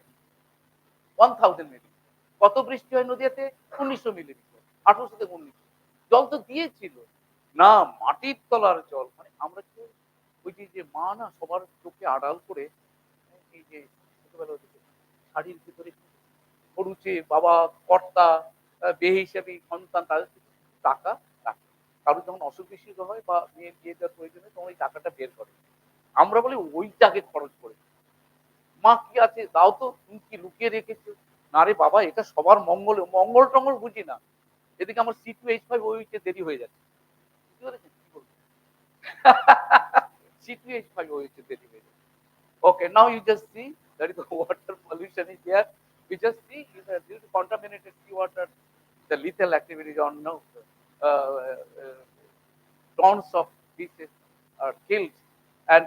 1000 মিলি। কত বৃষ্টি হয় নদীতে? 1900 মিলিমিটার। 1800 থেকে 1900। জল তো দিয়েছিল। না মাটির তলার জল। মানে আমরা কি ওই যে মা না সবার চোখে আড়াল করে এই যে ছোটবেলা শাড়ির ভিতরে খরুচে বাবা কর্তা বেহিসাবি সন্তান তাদের থেকে টাকা রাখে। কারো যখন অসুখ বিসুখ হয় বা মেয়ের বিয়ে দেওয়ার প্রয়োজন হয় তখন ওই টাকাটা বের করে। আমরা বলি ওইটাকে খরচ করে। মা কি আছে দাও তো, তুমি কি লুকিয়ে রেখেছো? না রে বাবা এটা সবার মঙ্গল, মঙ্গল টঙ্গল বুঝি না। এদিকে আমার C2H5 ওই দেরি হয়ে যাচ্ছে। বুঝতে পেরেছেন কি বলবো? C2H5 ওই দেরি হয়ে যাচ্ছে। Okay, now you just see that is the water pollution is there. You just see due to contaminated seawater, the lethal activities on no tons of fishes are killed. And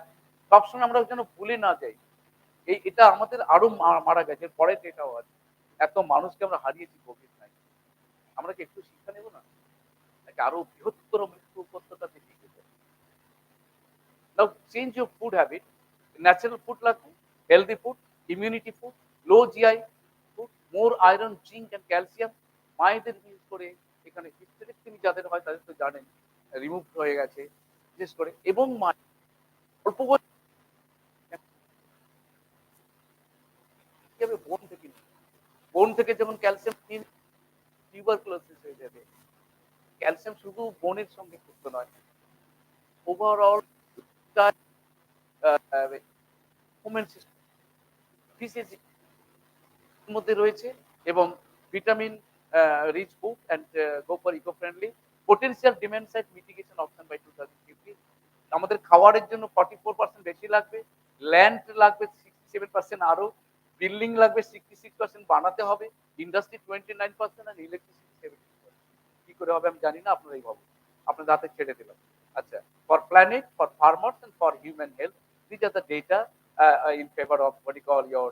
সবসময় আমরা যেন ভুলে না যাই এটা আমাদের আরো মারা গেছে পরে যেটাও আছে এত মানুষকে আমরা হারিয়েছি কোভিড-19। আমরা কি একটু শিক্ষা নেব না? নাকি আরো বৃহত্তর মৃত্যু উপত্যকা থেকে Now change your food habit. Natural food লাগবে, healthy food, immunity food, low GI food, more iron, zinc and calcium. মায়েদের বিশেষ করে এখানে হিস্টেরেক্টমি যাদের হয় তাদের তো জানেন রিমুভ হয়ে গেছে বিশেষ করে এবং মা অল্প বয়স বোন থেকে বোন থেকে যেমন ক্যালসিয়াম টিউবারকুলোসিস হয়ে যাবে। ক্যালসিয়াম শুধু বোনের সঙ্গে যুক্ত নয়, ওভারঅল হিউম্যান সিস্টেম ফিসিস মধ্যে রয়েছে এবং vitamin rich food and go for eco friendly potential demand side mitigation option by 2050। আমাদের খাওয়ারের জন্য 44% বেশি লাগবে, ল্যান্ড লাগবে 67% আরো, বিল্ডিং লাগবে 66% বানাতে হবে, ইন্ডাস্ট্রি 29% আর ইলেকট্রিসিটি 70%। কি করে হবে আমি জানি না, আপনারাই ভাবুন, আপনাদের হাতে ছেড়ে দিলাম। আচ্ছা, for planet, for farmers and for human health, these are the data in favor of what you call your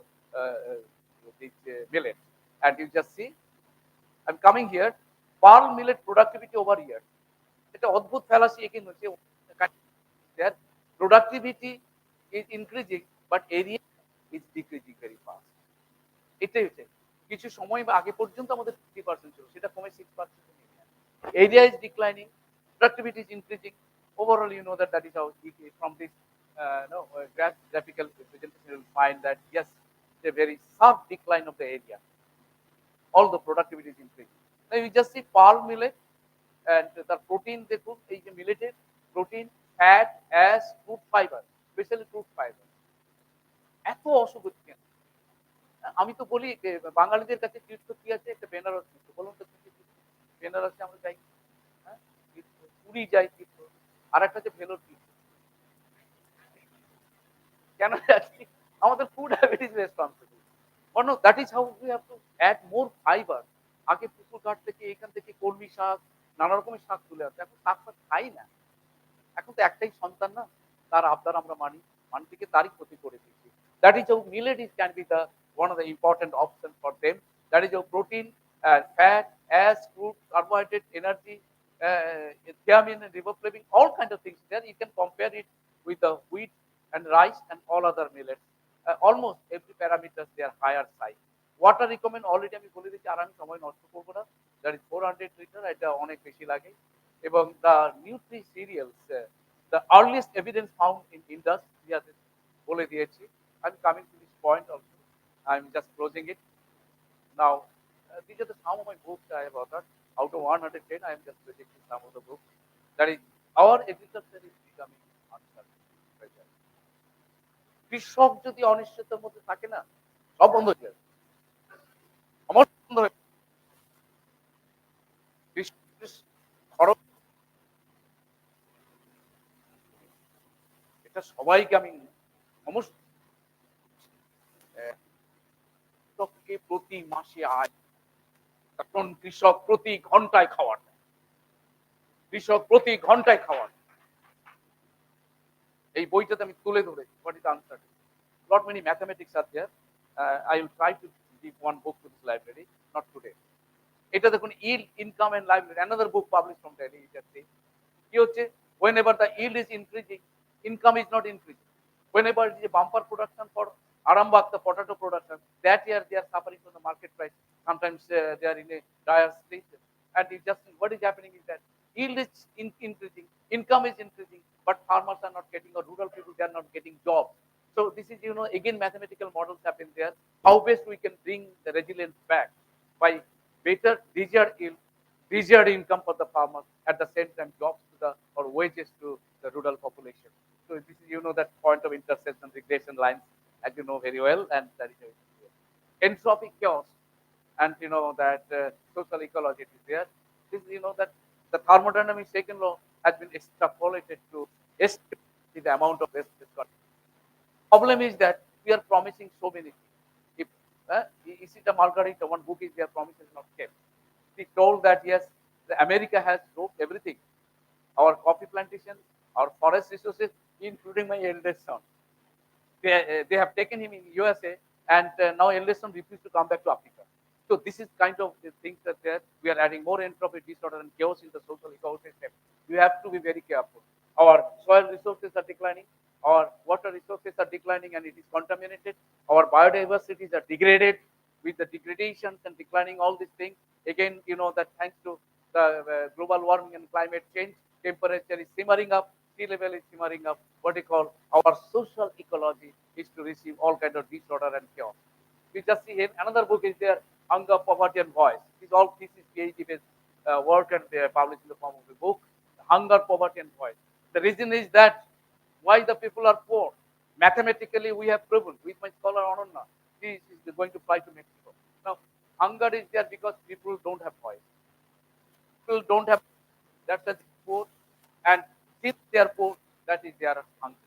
this millet. And you just see, I'm coming here, pearl millet productivity over year. এটা অদ্ভুত ফ্যালাসি এখানে হচ্ছে, their productivity is increasing but area is decreasing very fast. এটাই হচ্ছে কিছু সময় আগে পর্যন্ত আমাদের 50% ছিল, সেটা কমে 6%। area is declining, productivity is increasing. Overall, you know that is how from this no, graphical representation you will find that yes, a very sharp decline of the area. All the productivity is increasing. Now you just see pearl millet and the protein they put is milleted protein, fat, ash, fruit fiber, especially fruit fiber. এত অসুখ হচ্ছে। আমি তো বলি বাঙালিদের কাছে তীর্থ কি আছে? একটা বেনারস তীর্থ। বলুন তো কি তীর্থ? বেনারসে আমরা যাই, হ্যাঁ? তীর্থ, পুরী যাই তীর্থ। আর একটা হচ্ছে ভেলোর তীর্থ। কেন যাচ্ছি? আমাদের food habit is responsible. No, that is how we have to add more fiber. আগে পুকুর ঘাট থেকে এখান থেকে কলমি শাক নানা রকমের শাক তুলে আসছে, এখন শাক ফাক খাই না। এখন তো একটাই সন্তান না, তার আবদার আমরা মানি, মানি থেকে তারই ক্ষতি করে দিচ্ছি। That is how millet is can be the one of the important options for them. That is your protein, fat, ash, fruit, carbohydrate, energy, thiamine, and riboflavin, all kind of things there. You can compare it with the wheat and rice and all other millets. Almost every parameters they are higher side. Water recommend already আমি বলে দিচ্ছি, আর আমি সময় নষ্ট করবো না। That is 400 লিটার, এটা অনেক বেশি লাগে। এবং the nutri cereals, the earliest evidence found in Indus, বলে দিয়েছি। I'm coming to this point also. I'm just closing it. Now, these are some of my books I have authored. Out of 110, I am just presenting some of the books. That is, our agriculture is becoming uncertain. কৃষক যদি অনিশ্চয়তার মধ্যে থাকে না, সব বন্ধ হয়ে যাবে। আমার বন্ধ হয়ে খরচ, এটা সবাইকে আমি সমস্ত কৃষককে প্রতি মাসে আয়, এখন কৃষক প্রতি ঘন্টায় খাওয়ার, কৃষক প্রতি ঘন্টায় খাওয়ার। এই বইটাতে আমি তুলে ধরেছি what is answer. Lot many mathematics are there. I will try to give one book to this library, not today. এটা দেখুন yield, income and livelihood, another book published from Delhi. কি হচ্ছে Whenever the yield is increasing, income is not increasing. Whenever it is a bumper production for Arambagh, the potato production, that year they are suffering from the market price. Sometimes they are in a dire state. And you just what is happening is that yield is increasing, income is increasing, but farmers are not getting, or rural people, they are not getting jobs. So this is, again, mathematical models have been there. How best we can bring the resilience back by better desired yield, desired income for the farmers, at the same time jobs to the, or wages to the rural population. So this is, that point of intersection regression lines, as you know very well, and that is entropy chaos, and that social ecology is there. This, that the thermodynamic second law has been extrapolated to estimate the amount of waste discard. Problem is that we are promising so many things. If you see the Margarita, one book is their promises not kept. We told that yes, the America has wrote everything, our coffee plantation, our forest resources, including my eldest son. They have taken him in USA, and now eldest son refused to come back to Africa. So this is kind of the things that there we are adding more entropy, disorder, and chaos in the social ecosystem. You have to be very careful. Our soil resources are declining, our water resources are declining, and it is contaminated. Our biodiversities are degraded with the degradations and declining all these things. Again, that thanks to the global warming and climate change, temperature is simmering up, sea level is simmering up. What we call our social ecology is to receive all kind of disorder and chaos. We just see here another book is there, Hunger, Poverty, and Voice. These all thesis PhD based work, and they are published in the form of a book, Hunger, Poverty, and Voice. The reason is that why the people are poor. Mathematically, we have proven with my scholar Ananda. He is going to fly to Mexico. Now, hunger is there because people don't have voice. People don't have, that's the poor, and if they are poor, that is their hunger.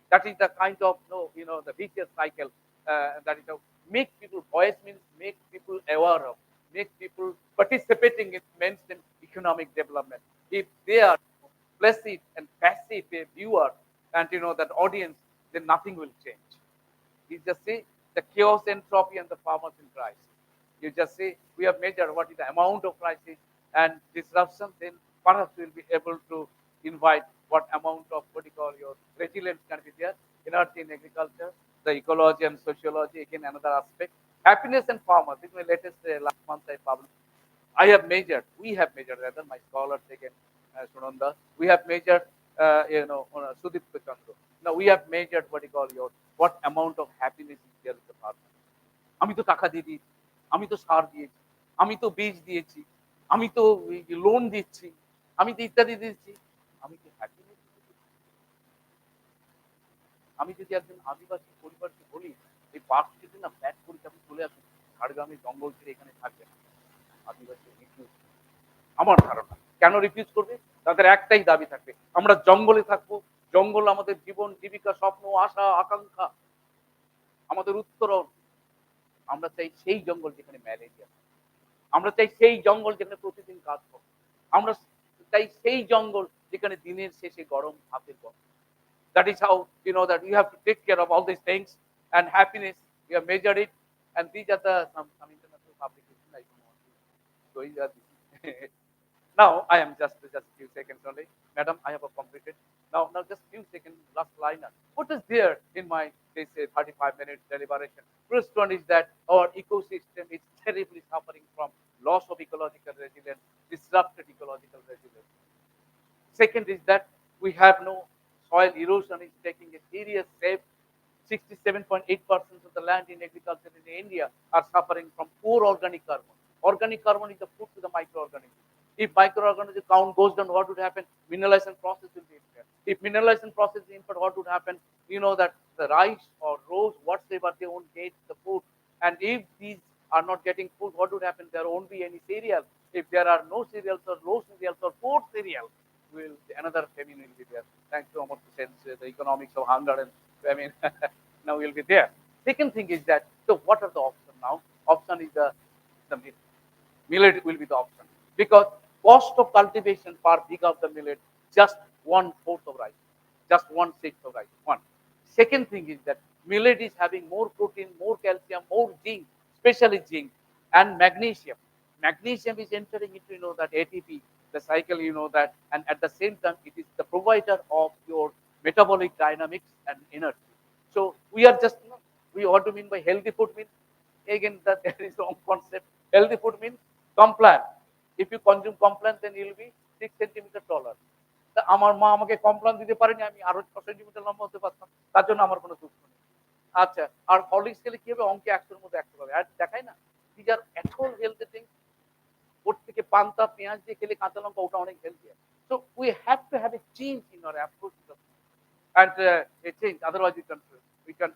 That is the kind of the vicious cycle. That is how make people voice means make people aware of, make people participating in mainstream economic development. If they are passive and passive a viewer, and that audience, then nothing will change. You just see the chaos, entropy, and the farmers in crisis. You just see we have measured what is the amount of crisis and disruption, then perhaps we'll be able to invite what amount of what you call your resilience can be there. Energy in agriculture, the ecology and sociology, again another aspect. Happiness and farmers. This is my latest last month I published. I have measured, we have measured, rather, my scholars again, Sunanda, we have measured, on Sudip Chandra. Now we have measured what you call your, what amount of happiness is there with the farmer. আমি তো টাকা দিয়ে দিয়েছি, আমি তো সার দিয়েছি, আমি তো বীজ দিয়েছি, আমি তো লোন দিচ্ছি, আমি তো ইত্যাদি দিচ্ছি, আমি কি হ্যাপিনেস? আমি যদি একজন আদিবাসী পরিবারকে বলি এই পার্ক যদি না ফ্ল্যাট করি আপনি চলে আসুন, ঝাড়গ্রামে জঙ্গল ছেড়ে এখানে থাকবেন, আদিবাসী রিফিউজ, আমার ধারণা কেন রিফিউজ করবে? তাদের একটাই দাবি থাকবে, আমরা জঙ্গলে থাকবো, জঙ্গল আমাদের জীবন, জীবিকা, স্বপ্ন, আশা, আকাঙ্ক্ষা, আমাদের উত্তরণ। আমরা চাই সেই জঙ্গল যেখানে ম্যালেরিয়া, আমরা চাই সেই জঙ্গল যেখানে প্রতিদিন কাজ করবো, আমরা চাই সেই জঙ্গল যেখানে দিনের শেষে গরম ভাতের গন্ধ। That is how that you have to take care of all these things, and happiness we have measured it, and these are the some international publications I don't want to show you that. Now I am just few seconds only, madam. I have completed. Now just few seconds, last liner. What is there in my this 35-minute deliberation? First one is that our ecosystem is terribly suffering from loss of ecological resilience, disrupted ecological resilience. Second is that we have no soil erosion is taking a serious shape. 67.8% of the land in agriculture in India are suffering from poor organic carbon. Organic carbon is the food to the microorganisms. If microorganism count goes down, what would happen? Mineralization process will be impaired. If mineralization process is impaired, what would happen? That the rice or rose, whatsoever, they won't get the food. And if these are not getting food, what would happen? There won't be any cereal. If there are no cereals or low cereals or poor cereals, another famine will be there. Thanks to Amar Hussein's the economics of hunger and famine. Now will be there. Second thing is that, so what are the options now? Option is the millet. Millet will be the option because cost of cultivation per bigha of the millet just 1/4 of rice, just 1/6 of rice. One. Second thing is that millet is having more protein, more calcium, more zinc, especially zinc and magnesium. Magnesium is entering into that ATP the cycle, you know that, and at the same time, it is the provider of your metabolic dynamics and energy. So we are just, we what do you mean by healthy food means? Again, that there is wrong concept. Healthy food means compliant. If you consume compliant, then you'll be 6 centimeter taller. তা আমার মা আমাকে কমপ্লান দিতে পারেনি, আমি আরো 6 সেন্টিমিটার লম্বা হতে পারতাম, তার জন্য আমার কোনো দুঃখ নেই। আচ্ছা, আর হরলিক্স খেলে কি হবে? অঙ্কে 100-র মধ্যে 100 পাবে। আর দেখায় না? দিজ আর এট অল হেলথি থিংস। ওর থেকে পান্তা পেঁয়াজ দিয়ে খেলে কাঁচা লঙ্কা ওটা অনেক healthy. So we have to have a change in our approach and a change. Otherwise, we can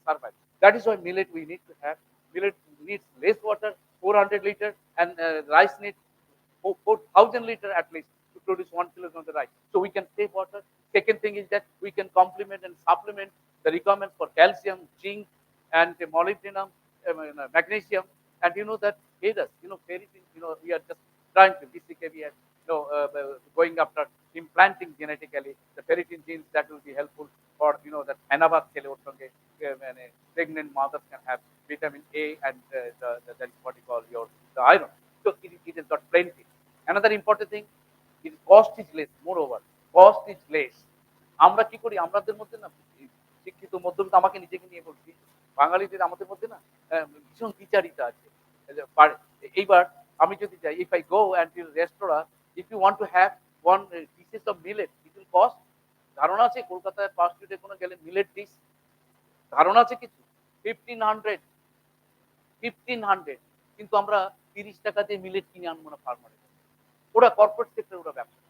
survive. That is why millet we need to have. Millet needs less water, 400 liter, and rice needs 4,000 liter at least to produce 1 kilogram of the rice. So we can save water. Second thing is that we can complement and supplement the requirements for calcium, zinc, and molybdenum, magnesium. And you know that aid us, ferritin, we are just trying to, BCK, we are, going after implanting genetically the ferritin genes that will be helpful for, that anabat chele or sange, pregnant mothers can have vitamin A and that is what you call the iron. So it has got plenty. Another important thing is cost is less. Moreover, cost is less. আমরা কি করি? আমাদের মধ্যে না, শিক্ষিত মধ্যবিত্ত, আমাকে নিজেকে নিয়ে বলছি, বাঙালিদের আমাদের মধ্যে না ভীষণ বিচারিতা আছে। এইবার আমি যদি যাই, if I go and to restaurant, if you want to have one pieces of millet, it will cost, ধারণা আছে কলকাতায় ফাস্ট ফুডে কোনো গেলে মিলেট ডিশ, ধারণা আছে কিছু? 1500, 1500। কিন্তু আমরা 30 টাকা দিয়ে মিলেট কিনে আনবো না ফার্মারে। ওরা কর্পোরেট সেক্টর, ওরা ব্যবসা।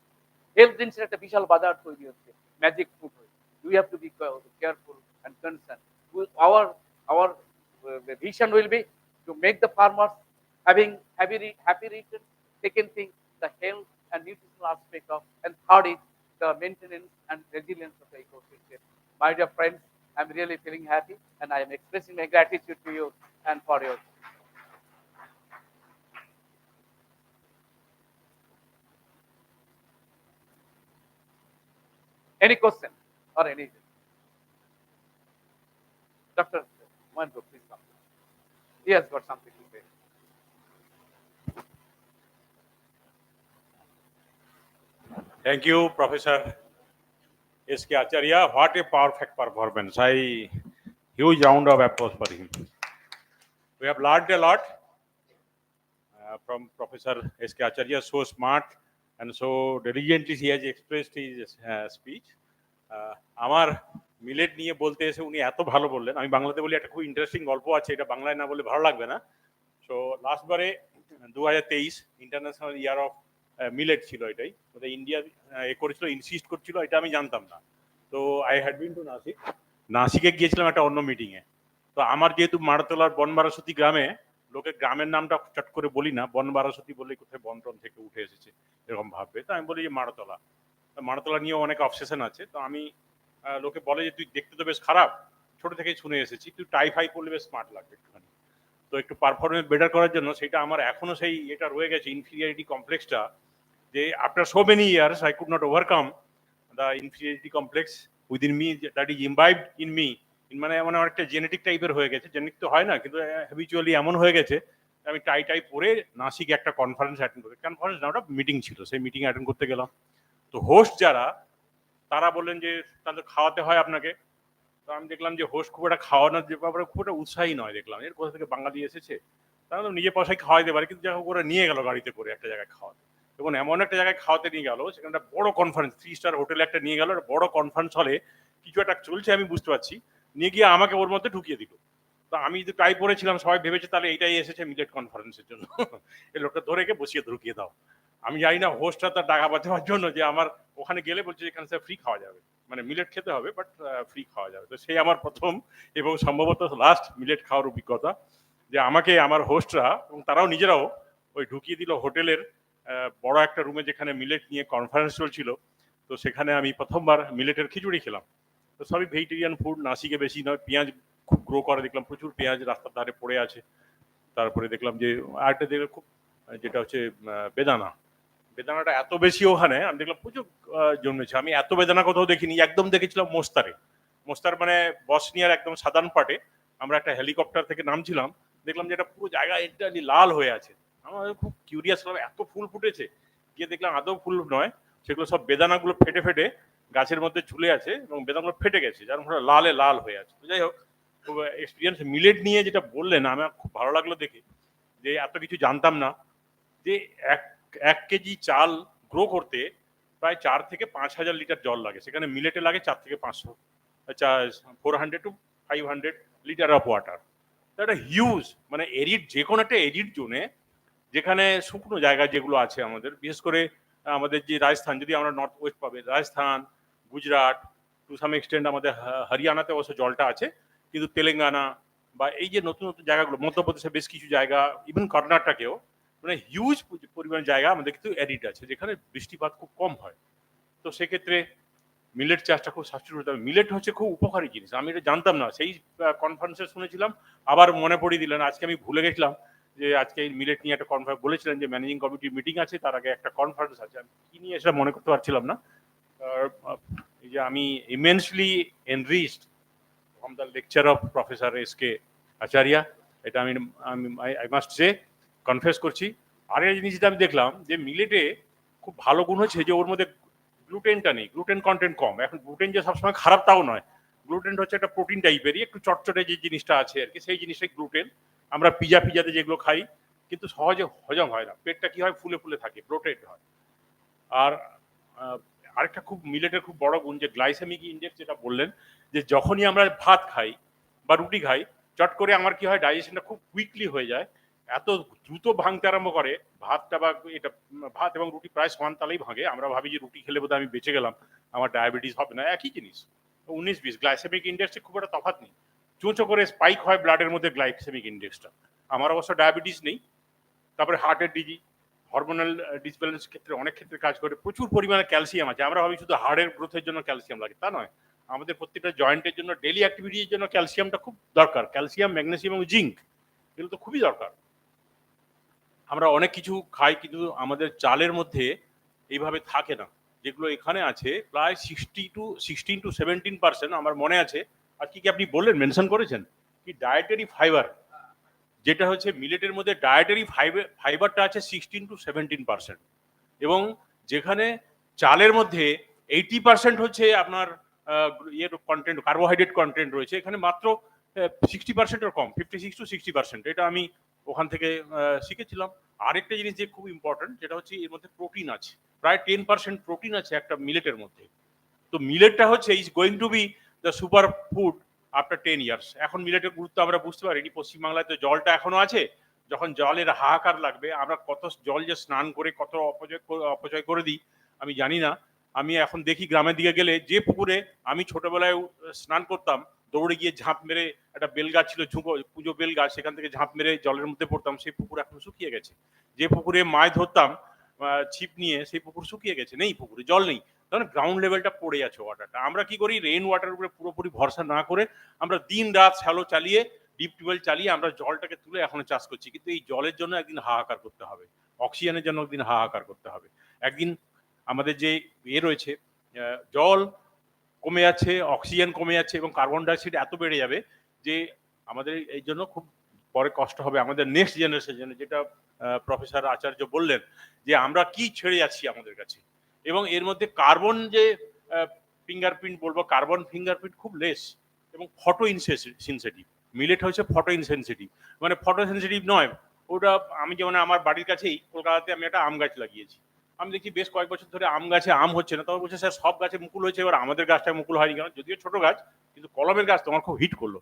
হেলথ ড্রিঙ্কসের একটা বিশাল বাজার তৈরি হচ্ছে, ম্যাজিক ফুড হয়ে। We have to be careful and concerned. Our vision will be to make the farmers having happy return. Second thing, the health and nutritional aspect of, and third is the maintenance and resilience of the ecosystem. My dear friends, I'm really feeling happy, and I am expressing my gratitude to you and for your. Any question or anything? Dr. Mango, please come. He has got something to say. Thank you, Professor S.K. Acharya. What a perfect performance. Huge round of applause for him. We have learned a lot from Professor S.K. Acharya. So smart and so diligently he has expressed his speech. আমার মিলেট নিয়ে বলতে এসে উনি এত ভালো বললেন, আমি বাংলাতে বলি, একটা খুব ইন্টারেস্টিং গল্প আছে, এটা বাংলায় না বলে ভালো লাগবে না। সো লাস্টবারে 2023 ইন্টারন্যাশনাল ইয়ার অফ মিলেট ছিল, এটাই ইন্ডিয়া করেছিল, ইনসিস্ট করছিল, এটা আমি জানতাম না। তো I had been to Nashik, নাসিকে গিয়েছিলাম একটা অন্য মিটিংয়ে। তো আমার যেহেতু মারতলার বনবারাসতী গ্রামে, লোকে গ্রামের নামটা চট করে বলি না, বনবারাসতী বললে কোথায় বনটন থেকে উঠে এসেছে এরকম ভাববে। তো আমি বলি যে মারতলা, মারতলা নিয়েও অনেক অবসেশন আছে। তো আমি লোকে বলে যে তুই দেখতে তো বেশ খারাপ, ছোট থেকেই শুনে এসেছি, তুই টাই ফাই করলে বেশ স্মার্ট লাগবে একটুখানি। তো একটু পারফরমেন্স বেটার করার জন্য সেটা আমার এখনো সেই এটা রয়ে গেছে, ইনফিরিয়রিটি কমপ্লেক্সটা, যে after so many years I could not overcome the inferiority complex within me that is imbibed in me. মানে এমন একটা জেনেটিক টাইপের হয়ে গেছে, জেনেটিক তো হয় না কিন্তু হ্যাবিচুয়ালি এমন হয়ে গেছে। আমি টাই পরে নাসিকে একটা কনফারেন্স অ্যাটেন্ড করতে, কনফারেন্স না, ওটা মিটিং ছিল, সেই মিটিং অ্যাটেন্ড করতে গেলাম। তো হোস্ট যারা, তারা বললেন যে তাদের খাওয়াতে হয় আপনাকে। তো আমি দেখলাম যে হোস্ট খুব একটা খাওয়ানোর যে ব্যাপারে খুব একটা উৎসাহী নয়। দেখলাম এর কোথা থেকে বাঙালি এসেছে, তারা তো নিজে পয়সায় খাওয়াইতে পারে, কিন্তু যাই হোক ওরা নিয়ে গেল গাড়িতে করে একটা জায়গায় খাওয়াতে, এবং এমন একটা জায়গায় খাওয়াতে নিয়ে গেল, সেখানে একটা বড় কনফারেন্স, 3 স্টার হোটেলে একটা নিয়ে গেল, একটা বড় কনফারেন্স হলে কিছু একটা চলছে আমি বুঝতে পারছি, নিয়ে গিয়ে আমাকে ওর মধ্যে ঢুকিয়ে দিল। তো আমি যদি টাই পরেছিলাম, সবাই ভেবেছে তাহলে এটাই এসেছে মিলেট কনফারেন্সের জন্য। এই লোকটা ধরে গিয়ে বসিয়ে ঢুকিয়ে দাও। আমি জানি না হোস্টটা তার টাকা বাঁচাবার জন্য যে আমার ওখানে গেলে বলছে এখানে স্যার ফ্রি খাওয়া যাবে, মানে মিলেট খেতে হবে বাট ফ্রি খাওয়া যাবে। তো সেই আমার প্রথম এবং সম্ভবত লাস্ট মিলেট খাওয়ার অভিজ্ঞতা, যে আমাকে আমার হোস্টরা এবং তারাও নিজেরাও ওই ঢুকিয়ে দিল হোটেলের বড় একটা রুমে, যেখানে মিলেট নিয়ে কনফারেন্স চলছিল। তো সেখানে আমি প্রথমবার মিলেটের খিচুড়ি খেলাম। তো সবই ভেজিটেরিয়ান ফুড, নাসিকে বেশি নয়, পেঁয়াজ খুব গ্রো করে, দেখলাম প্রচুর পেঁয়াজ রাস্তার ধারে পড়ে আছে। তারপরে দেখলাম যে আরেকটা দেখলাম খুব, যেটা হচ্ছে বেদানা, বেদানাটা এত বেশি ওখানে, আমি দেখলাম প্রচুর জন্মেছে। আমি এত বেদানা কোথাও দেখিনি। একদম দেখেছিলাম মোস্তারে, মোস্তার মানে বসনিয়ার একদম সাধারণ পাটে। আমরা একটা হেলিকপ্টার থেকে নামছিলাম, দেখলাম যে এটা পুরো জায়গা ইন্টারলি লাল হয়ে আছে। আমার খুব কিউরিয়াস হলাম, এত ফুল ফুটেছে, গিয়ে দেখলাম আদৌ ফুল নয়, সেগুলো সব বেদানাগুলো ফেটে ফেটে গাছের মধ্যে ঝুলে আছে এবং বেদানাগুলো ফেটে গেছে, যার ফলে লালে লাল হয়ে আছে। তো যাই হোক, খুব এক্সপিরিয়েন্স। মিলেট নিয়ে যেটা বললেন আমার খুব ভালো লাগলো দেখে, যে এত কিছু জানতাম না যে এক এক কেজি চাল গ্রো করতে প্রায় 4 থেকে 5 হাজার লিটার জল লাগে, সেখানে মিলেটে লাগে 4 থেকে 500, 400 to 500 লিটার অফ ওয়াটার। একটা হিউজ, মানে এরিড, যে কোনো একটা এরিড জোনে, যেখানে শুকনো জায়গা যেগুলো আছে আমাদের, বিশেষ করে আমাদের যে রাজস্থান, যদি আমরা নর্থ ওয়েস্ট পাবে, Rajasthan, Gujarat, to some extent আমাদের হরিয়ানাতে অবশ্য জলটা আছে, কিন্তু তেলেঙ্গানা বা এই যে নতুন নতুন জায়গাগুলো, মধ্যপ্রদেশে বেশ কিছু জায়গা, ইভেন কর্ণাটকেও, মানে হিউজ পরিমাণ জায়গা আমাদের কিন্তু অ্যারিড আছে, যেখানে বৃষ্টিপাত খুব কম হয়। তো সেক্ষেত্রে মিলেট চাষটা খুব সাশ্রয়ী হতে হবে। মিলেট হচ্ছে খুব উপকারী জিনিস, আমি এটা জানতাম না, সেই কনফারেন্সে শুনেছিলাম। আবার মনে পড়িয়ে দিলেন, আজকে আমি ভুলে গেছিলাম যে আজকে এই মিলেট নিয়ে একটা কনফারেন্স বলেছিলেন, যে ম্যানেজিং কমিটির মিটিং আছে, তার আগে একটা কনফারেন্স আছে, আমি কি নিয়ে সেটা মনে করতে পারছিলাম না। এই যে আমি immensely enriched from the lecture of professor S K Acharya, এটা আমি আই মাস্ট সে, কনফেস করছি। আরেকটা জিনিস যেটা আমি দেখলাম, যে মিলেটে খুব ভালো গুণ হচ্ছে যে ওর মধ্যে গ্লুটেনটা নেই, গ্লুটেন কন্টেন্ট কম। এখন গ্লুটেন যে সবসময় খারাপ তাও নয়, গ্লুটেন হচ্ছে একটা প্রোটিন টাইপেরই, একটু চটচটে যে জিনিসটা আছে আর কি, সেই জিনিসটাই গ্লুটেন। আমরা পিজাতে যেগুলো খাই, কিন্তু সহজে হজম হয় না, পেটটা কি হয়, ফুলে ফুলে থাকে, ব্লোটেড হয়। আর আরেকটা খুব মিলেটের খুব বড় গুণ, যে গ্লাইসেমিক ইন্ডেক্স যেটা বললেন, যে যখনই আমরা ভাত খাই বা রুটি খাই, চট করে আমার কি হয়, ডাইজেশনটা খুব কুইকলি হয়ে যায়, এত দ্রুত ভাঙতে আরম্ভ করে ভাতটা, বা এটা ভাত এবং রুটি প্রায় সমান তালেই ভাঙে। আমরা ভাবি যে রুটি খেলে বোধহয় আমি বেঁচে গেলাম, আমার ডায়াবেটিস হবে না, একই জিনিস। 19-20 গ্লাইসেমিক ইন্ডেক্সে খুব একটা তফাৎ নেই, চুঁচো করে স্পাইক হয় ব্লাডের মধ্যে গ্লাইসেমিক ইন্ডেক্সটা। আমার অবশ্য ডায়াবেটিস নেই। তারপরে হার্টের ডিজিজ, হরমোনাল ডিসব্যালেন্স ক্ষেত্রে অনেক ক্ষেত্রে কাজ করে। প্রচুর পরিমাণে ক্যালসিয়াম আছে, আমরা ভাবি শুধু হাড়ের গ্রোথের জন্য ক্যালসিয়াম লাগে, তা নয়। আমাদের প্রত্যেকটা জয়েন্টের জন্য, ডেলি অ্যাক্টিভিটির জন্য ক্যালসিয়ামটা খুব দরকার। ক্যালসিয়াম, ম্যাগনেসিয়াম এবং জিঙ্ক, এগুলো তো খুবই দরকার। আমরা অনেক কিছু খাই, কিন্তু আমাদের চালের মধ্যে এইভাবে থাকে না, যেগুলো এখানে আছে প্রায় 16 to 17% আমার মনে আছে। আর কি কি আপনি বললেন, মেনশন করেছেন কি, ডায়েটারি ফাইবার, যেটা হচ্ছে মিলেটের মধ্যে ডায়েটারি ফাইবারটা আছে 16 to 17%, এবং যেখানে চালের মধ্যে 80% হচ্ছে আপনার ইয়ের কন্টেন্ট, কার্বোহাইড্রেট কন্টেন্ট রয়েছে, এখানে মাত্র 60%-এর কম, 56 to 60%। এটা আমি ওখান থেকে শিখেছিলাম। আরেকটা জিনিস যে খুব ইম্পর্টেন্ট, যেটা হচ্ছে এর মধ্যে প্রোটিন আছে, প্রায় 10% প্রোটিন আছে একটা মিলেটের মধ্যে। তো মিলেটটা হচ্ছে is going to B the super food after 10 years. এখন মিলেটের গুরুত্ব আমরা বুঝতে পারিনি, পশ্চিমবাংলায় তো জলটা এখনো আছে, যখন জলের হাহাকার লাগবে, আমরা কত জল যে স্নান করে কত অপচয় করে দিই আমি জানি না। আমি এখন দেখি গ্রামের দিকে গেলে, যে পুকুরে আমি ছোটবেলায় স্নান করতাম, দৌড়ে গিয়ে ঝাঁপ মেরে, একটা বেল গাছ ছিল, ঝুঁকো পুজো বেল গাছ, সেখান থেকে ঝাঁপ মেরে জলের মধ্যে পড়তাম, সেই পুকুর এখন শুকিয়ে গেছে। যে পুকুরে মাছ ধরতাম ছিপ নিয়ে, সেই পুকুর শুকিয়ে গেছে, নেই, পুকুরে জল নেই। তখন গ্রাউন্ড লেভেলটা পড়ে আছে ওয়াটারটা। আমরা কি করি, রেইন ওয়াটারের উপরে পুরোপুরি ভরসা না করে আমরা দিন রাত শ্যালো চালিয়ে, ডিপ টিউবওয়েল চালিয়ে আমরা জলটাকে তুলে এখনো চাষ করছি। কিন্তু এই জলের জন্য একদিন হাহাকার করতে হবে, অক্সিজেনের জন্য একদিন হাহাকার করতে হবে। একদিন আমাদের যে রয়েছে, জল কমে যাচ্ছে, অক্সিজেন কমে যাচ্ছে, এবং কার্বন ডাইঅক্সাইড এত বেড়ে যাবে যে আমাদের এই জন্য খুব পরে কষ্ট হবে আমাদের নেক্সট জেনারেশনের জন্য। যেটা প্রফেসর আচার্য বললেন, যে আমরা কি ছেড়ে যাচ্ছি আমাদের কাছে। এবং এর মধ্যে কার্বন যে ফিঙ্গারপ্রিন্ট বলবো, কার্বন ফিঙ্গারপ্রিন্ট খুব লেস, এবং ফটো ইনসেনসিটিভ। মিলেট হচ্ছে ফটো ইনসেনসিটিভ, মানে ফটো সেন্সিটিভ নয়। ওটা আমি যেমন আমার বাড়ির কাছেই কলকাতাতে আমি একটা আম গাছ লাগিয়েছি, আমি দেখি বেশ কয়েক বছর ধরে আম গাছে আম হচ্ছে না। তবে বলছে স্যার সব গাছে মুকুল হয়েছে, এবার আমাদের গাছটা মুকুল হয়নি কেন, যদিও ছোট গাছ, কিন্তু কলমের গাছ তোমার খুব হিট করলো।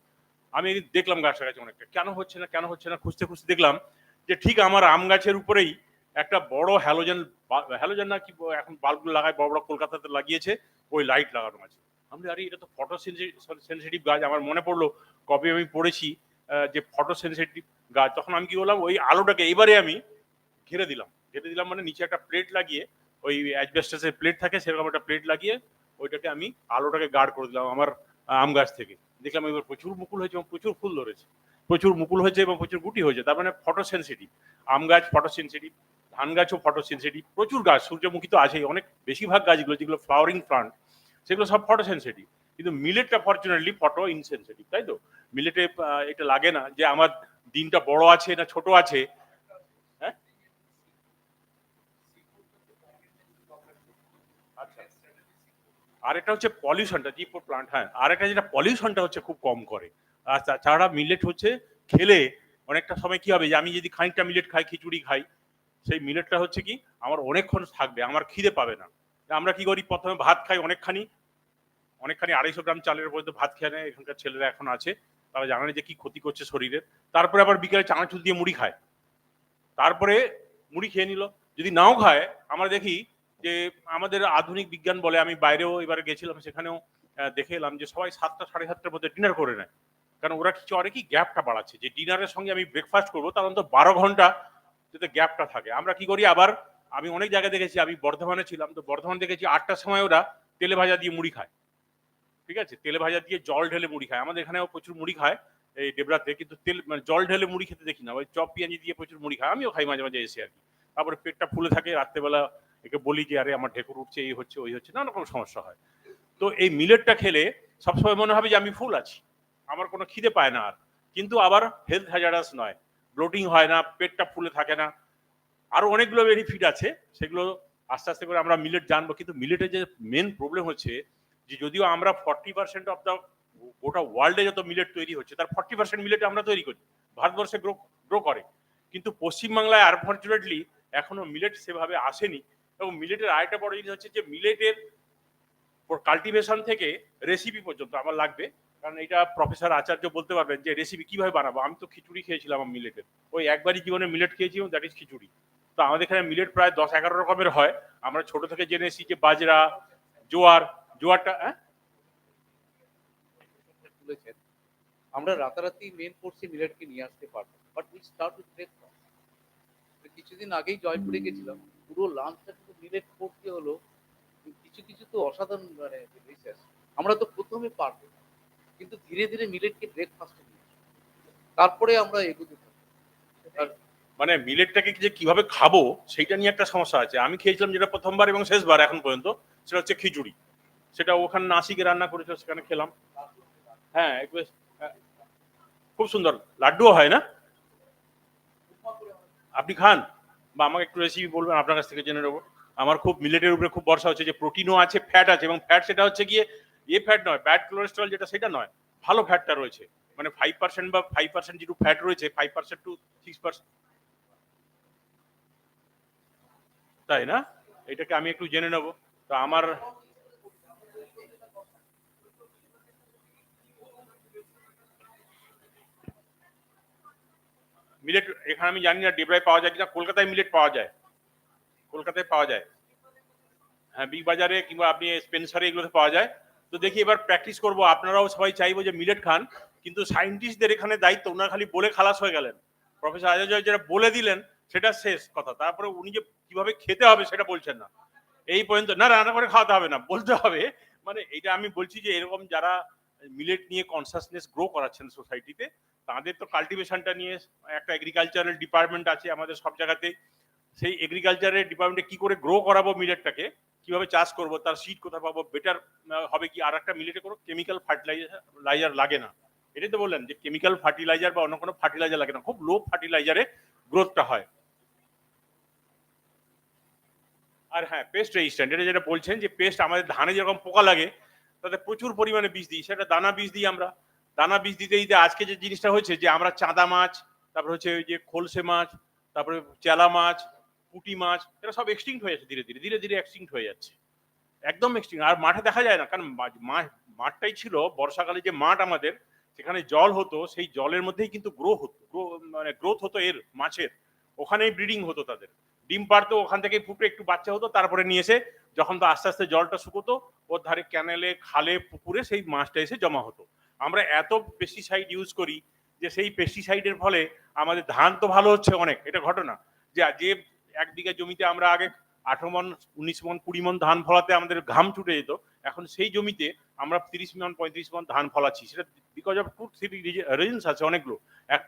আমি দেখলাম গাছটা গাছে অনেকটা, কেন হচ্ছে না কেন হচ্ছে না, খুঁজতে খুঁজতে দেখলাম যে ঠিক আমার আম গাছের উপরেই একটা বড় হ্যালোজেন, হ্যালোজেন না কি এখন বাল্বগুলো লাগায়, বড় বড় কলকাতাতে লাগিয়েছে, ওই লাইট লাগানো আছে। আমি আরে এটা তো ফটো সেন্সিটিভ গাছ। আমার মনে পড়লো কবে আমি পড়েছি যে ফটো সেন্সিটিভ গাছ, তখন আমি কি বললাম, ওই আলোটাকে এবারে আমি ঘিরে দিলাম, মানে নিচে একটা প্লেট লাগিয়ে, ওই অ্যাসবেস্টাসের প্লেট থাকে সেরকম একটা প্লেট লাগিয়ে, ওইটাকে আমি আলোটাকে গার্ড করে দিলাম আমার আম গাছ থেকে। দেখলাম এবার প্রচুর মুকুল হয়েছে এবং প্রচুর ফুল ধরেছে, প্রচুর মুকুল হয়েছে এবং প্রচুর গুটি হয়েছে। তার মানে ফটো সেন্সিটিভ আম গাছ, ফটো সেন্সিটিভ ধান গাছও ফটো সেন্সিটিভ, প্রচুর গাছ, সূর্যমুখী তো আছেই, অনেক বেশিরভাগ গাছগুলো যেগুলো ফ্লাওয়ারিং প্লান্ট, সেগুলো সব ফটো সেন্সিটিভ। কিন্তু মিলেটটা ফরচুনেটলি ফটো ইনসেন্সিটিভ, তাই তো? মিলেটে এটা লাগে না যে আমার দিনটা বড় আছে না ছোট আছে। হ্যাঁ, আর একটা হচ্ছে পলিউশনটা, জি প্লান্ট, হ্যাঁ, আর একটা যেটা পলিউশনটা হচ্ছে খুব কম করে। আর তাছাড়া মিলেট হচ্ছে খেলে অনেকটা সময় কি হবে, যে আমি যদি খানিকটা মিলেট খাই, খিচুড়ি খাই, সেই মিলেটটা হচ্ছে কি আমার অনেকক্ষণ থাকবে, আমার খিদে পাবে না। আমরা কি করি, প্রথমে ভাত খাই অনেকখানি, অনেকখানি 250 গ্রাম চালের পর্যন্ত ভাত খেয়ে নেয়, এখানকার ছেলেরা এখন আছে, তারা জানে না যে কি ক্ষতি করছে শরীরের। তারপরে আবার বিকেলে চানাচুর দিয়ে মুড়ি খায়, তারপরে মুড়ি খেয়ে নিল। যদি নাও খায়, আমরা দেখি যে আমাদের আধুনিক বিজ্ঞান বলে, আমি বাইরেও এবারে গেছিলাম, সেখানেও দেখে এলাম যে সবাই 7টা 7:30টার মধ্যে ডিনার করে নেয়। কারণ ওরা কি করে, কি গ্যাপটা বাড়াচ্ছে, যে ডিনারের সঙ্গে আমি ব্রেকফাস্ট করবো, তার অন্তত 12 ঘন্টা যাতে গ্যাপটা থাকে। আমরা কি করি আবার, আমি অনেক জায়গায় দেখেছি, আমি বর্ধমানে ছিলাম তো, বর্ধমানে দেখেছি 8টার সময় ওরা তেলে ভাজা দিয়ে মুড়ি খায়। ঠিক আছে, তেলে ভাজা দিয়ে জল ঢেলে মুড়ি খায়। আমাদের এখানেও প্রচুর মুড়ি খায় এই ডেবরাতে, কিন্তু তেল মানে জল ঢেলে মুড়ি খেতে দেখি না, ওই চপ পেঁয়াজি দিয়ে প্রচুর মুড়ি খায়, আমিও খাই মাঝে মাঝে এসে আর কি। তারপরে পেটটা ফুলে থাকে, রাত্রেবেলা একে বলি যে আরে আমার ঢেকুর উঠছে, এই হচ্ছে ওই হচ্ছে, নানা রকম সমস্যা হয়। তো এই মিলেটটা খেলে সবসময় মনে হবে যে আমি ফুল আছি, আমার কোনো খিদে পায় না আর, কিন্তু আবার হেলথ হ্যাজার্ডাস নয়, ব্লোটিং হয় না, পেটটা ফুলে থাকে না। আরো অনেকগুলো বেনিফিট আছে, সেগুলো আস্তে আস্তে করে আমরা মিলেট জানবো। কিন্তু মিলেটের যে মেন প্রবলেম হচ্ছে, যে যদিও আমরা 40% অফ দ্য গোটা ওয়ার্ল্ডে যত মিলেট তৈরি হচ্ছে, তার 40% মিলেট আমরা তৈরি করি, ভারতবর্ষে গ্রো গ্রো করে। কিন্তু পশ্চিমবাংলায় আনফর্চুনেটলি এখনো মিলেট সেভাবে আসেনি। এবং মিলেটের আরেকটা বড় জিনিস হচ্ছে যে মিলেটের কাল্টিভেশন থেকে রেসিপি পর্যন্ত আমার লাগবে, কারণ এটা প্রফেসর আচার্য বলতে পারবেন যে রেসিপি কিভাবে বানাবো। আমি তো খিচুড়ি খেয়েছিলাম মিলেটের, ওই একবারই জীবনে মিলেট খেয়েছি, এবং দ্যাট ইজ খিচুড়ি। তো আমাদের এখানে মিলেট প্রায় 10-11 রকমের হয়। আমরা ছোট থেকে জেনে এসেছি যে বাজরা, জোয়ার, জোয়ারটা তুলেছেন, আমরা রাতারাতি মেন কোর্সে মিলেটকে নিয়ে আসতে পারবো, but we start with breakfast. কিছুদিন আগেই জয়পুরে গেছিলাম, পুরো লাঞ্চটা কিন্তু মিলেট কোর্স দিয়ে হলো। কিছু কিছু তো অসাধারণ মানে ডিশেস, আমরা তো প্রথমে পারবো না, কিন্তু ধীরে ধীরে মিলেটকে ব্রেকফাস্টে নিয়ে আসবো। তারপরে আমরা এগোতে থাকবো। আর মানে মিলেটটাকে যে কিভাবে খাবো সেইটা নিয়ে একটা সমস্যা আছে। আমি খেয়েছিলাম যেটা প্রথমবার এবং শেষবার এখন পর্যন্ত, সেটা হচ্ছে খিচুড়ি। সেটা ওখানে নাসিকে রান্না করেছিল, সেখানে খেলাম। হ্যাঁ, খুব সুন্দর লাড্ডুও হয় না, আপনি খান বা আমাকে একটু রেসিপি বলবেন, আপনার কাছ থেকে জেনে নেবো। আমার খুব মিলেটের উপরে খুব ভরসা হচ্ছে, যে প্রোটিনও আছে, ফ্যাট আছে, এবং ফ্যাট সেটা হচ্ছে গিয়ে ফ্যাট নয়, ব্যাড কোলেস্টেরল যেটা, সেটা নয়, ভালো ফ্যাটটা রয়েছে। মানে 5% বা 5% যেটু ফ্যাট রয়েছে, 5% টু 6%, তাই না? এটাকে আমি একটু জেনে নেবো। তো আমার মিলেট এখানে আমি জানি না ডেবরায় পাওয়া যায় কিনা, কলকাতায় মিলেট পাওয়া যায়, কলকাতায় পাওয়া যায়, হ্যাঁ, বিগ বাজারে কিংবা আপনি স্পেন্সারে এগুলোতে পাওয়া যায়। তো দেখি এবার প্র্যাকটিস করব, আপনারাও সবাই চাইবো যে মিলেট খান, কিন্তু সায়েন্টিস্টদের এখানে দায়িত্ব, ওনারা খালি বলে খালাস হয়ে গেলেন। প্রফেসর আচার্য যেটা বলে দিলেন সেটা শেষ কথা, তারপরে উনি যে কিভাবে খেতে হবে সেটা বলছেন না। এই পর্যন্ত না, রান্না করে খাওয়াতে হবে না, বলতে হবে। মানে এটা আমি বলছি যে এরকম যারা মিলেট নিয়ে কনসাসনেস গ্রো করাচ্ছেন সোসাইটিতে, তাদের তো কাল্টিভেশনটা নিয়ে একটা এগ্রিকালচারাল ডিপার্টমেন্ট আছে আমাদের সব জায়গাতে। সেই এগ্রিকালচারের ডিপার্টমেন্টে কি করে গ্রো করাবো মিলেটটাকে, কিভাবে চাষ করব, তার সিড কোথায় পাবো, বেটার হবে কি আর একটা মিলেটে কোনো কেমিক্যাল ফার্টিলাইজার লাগে না। এটাই তো বললেন যে কেমিক্যাল ফার্টিলাইজার বা অন্য কোনো ফার্টিলাইজার লাগে না, খুব লো ফার্টিলাইজারে গ্রোথটা হয়। আর হ্যাঁ, পেস্ট রেজিস্ট্যান্ট, এটা যেটা বলছেন যে পেস্ট, আমাদের ধানে যেরকম পোকা লাগে তাতে প্রচুর পরিমাণে বীজ দিই, সেটা দানা বীজ দিই আমরা। দানা বীজ দিতে দিতে আজকে যে জিনিসটা হয়েছে, যে আমরা চাঁদা মাছ, তারপরে হচ্ছে ওই যে খোলসে মাছ, তারপরে চেলা মাছ, পুঁটি মাছ, এটা সব এক্সটিংক্ট হয়ে যাচ্ছে, ধীরে ধীরে ধীরে ধীরে এক্সটিংক্ট হয়ে যাচ্ছে, একদম এক্সটিংক্ট। আর মাঠে দেখা যায় না, কারণ মাঠটাই ছিল বর্ষাকালে যে মাঠ আমাদের, সেখানে জল হতো, সেই জলের মধ্যেই কিন্তু মানে গ্রোথ হতো এর মাছের, ওখানেই ব্রিডিং হতো তাদের, ডিম পারতো, ওখান থেকে ফুটে একটু বাচ্চা হতো, তারপরে নিয়ে এসে যখন তো আস্তে আস্তে জলটা শুকোতো, ওর ধারে ক্যানেলে, খালে, পুকুরে সেই মাছটা এসে জমা হতো। আমরা এত পেস্টিসাইড ইউজ করি, যে সেই পেস্টিসাইডের ফলে আমাদের ধান তো ভালো হচ্ছে অনেক, এটা ঘটনা, যে যে 1 বিঘা জমিতে আমরা আগে 18 মন, 19 মন, 20 মন ধান ফলাতে আমাদের ঘাম ছুটে যেত, এখন সেই জমিতে আমরা 30 মন, 35 মন ধান ফলাচ্ছি। সেটা বিকজ অফ 2-3 রিজনস আছে অনেকগুলো।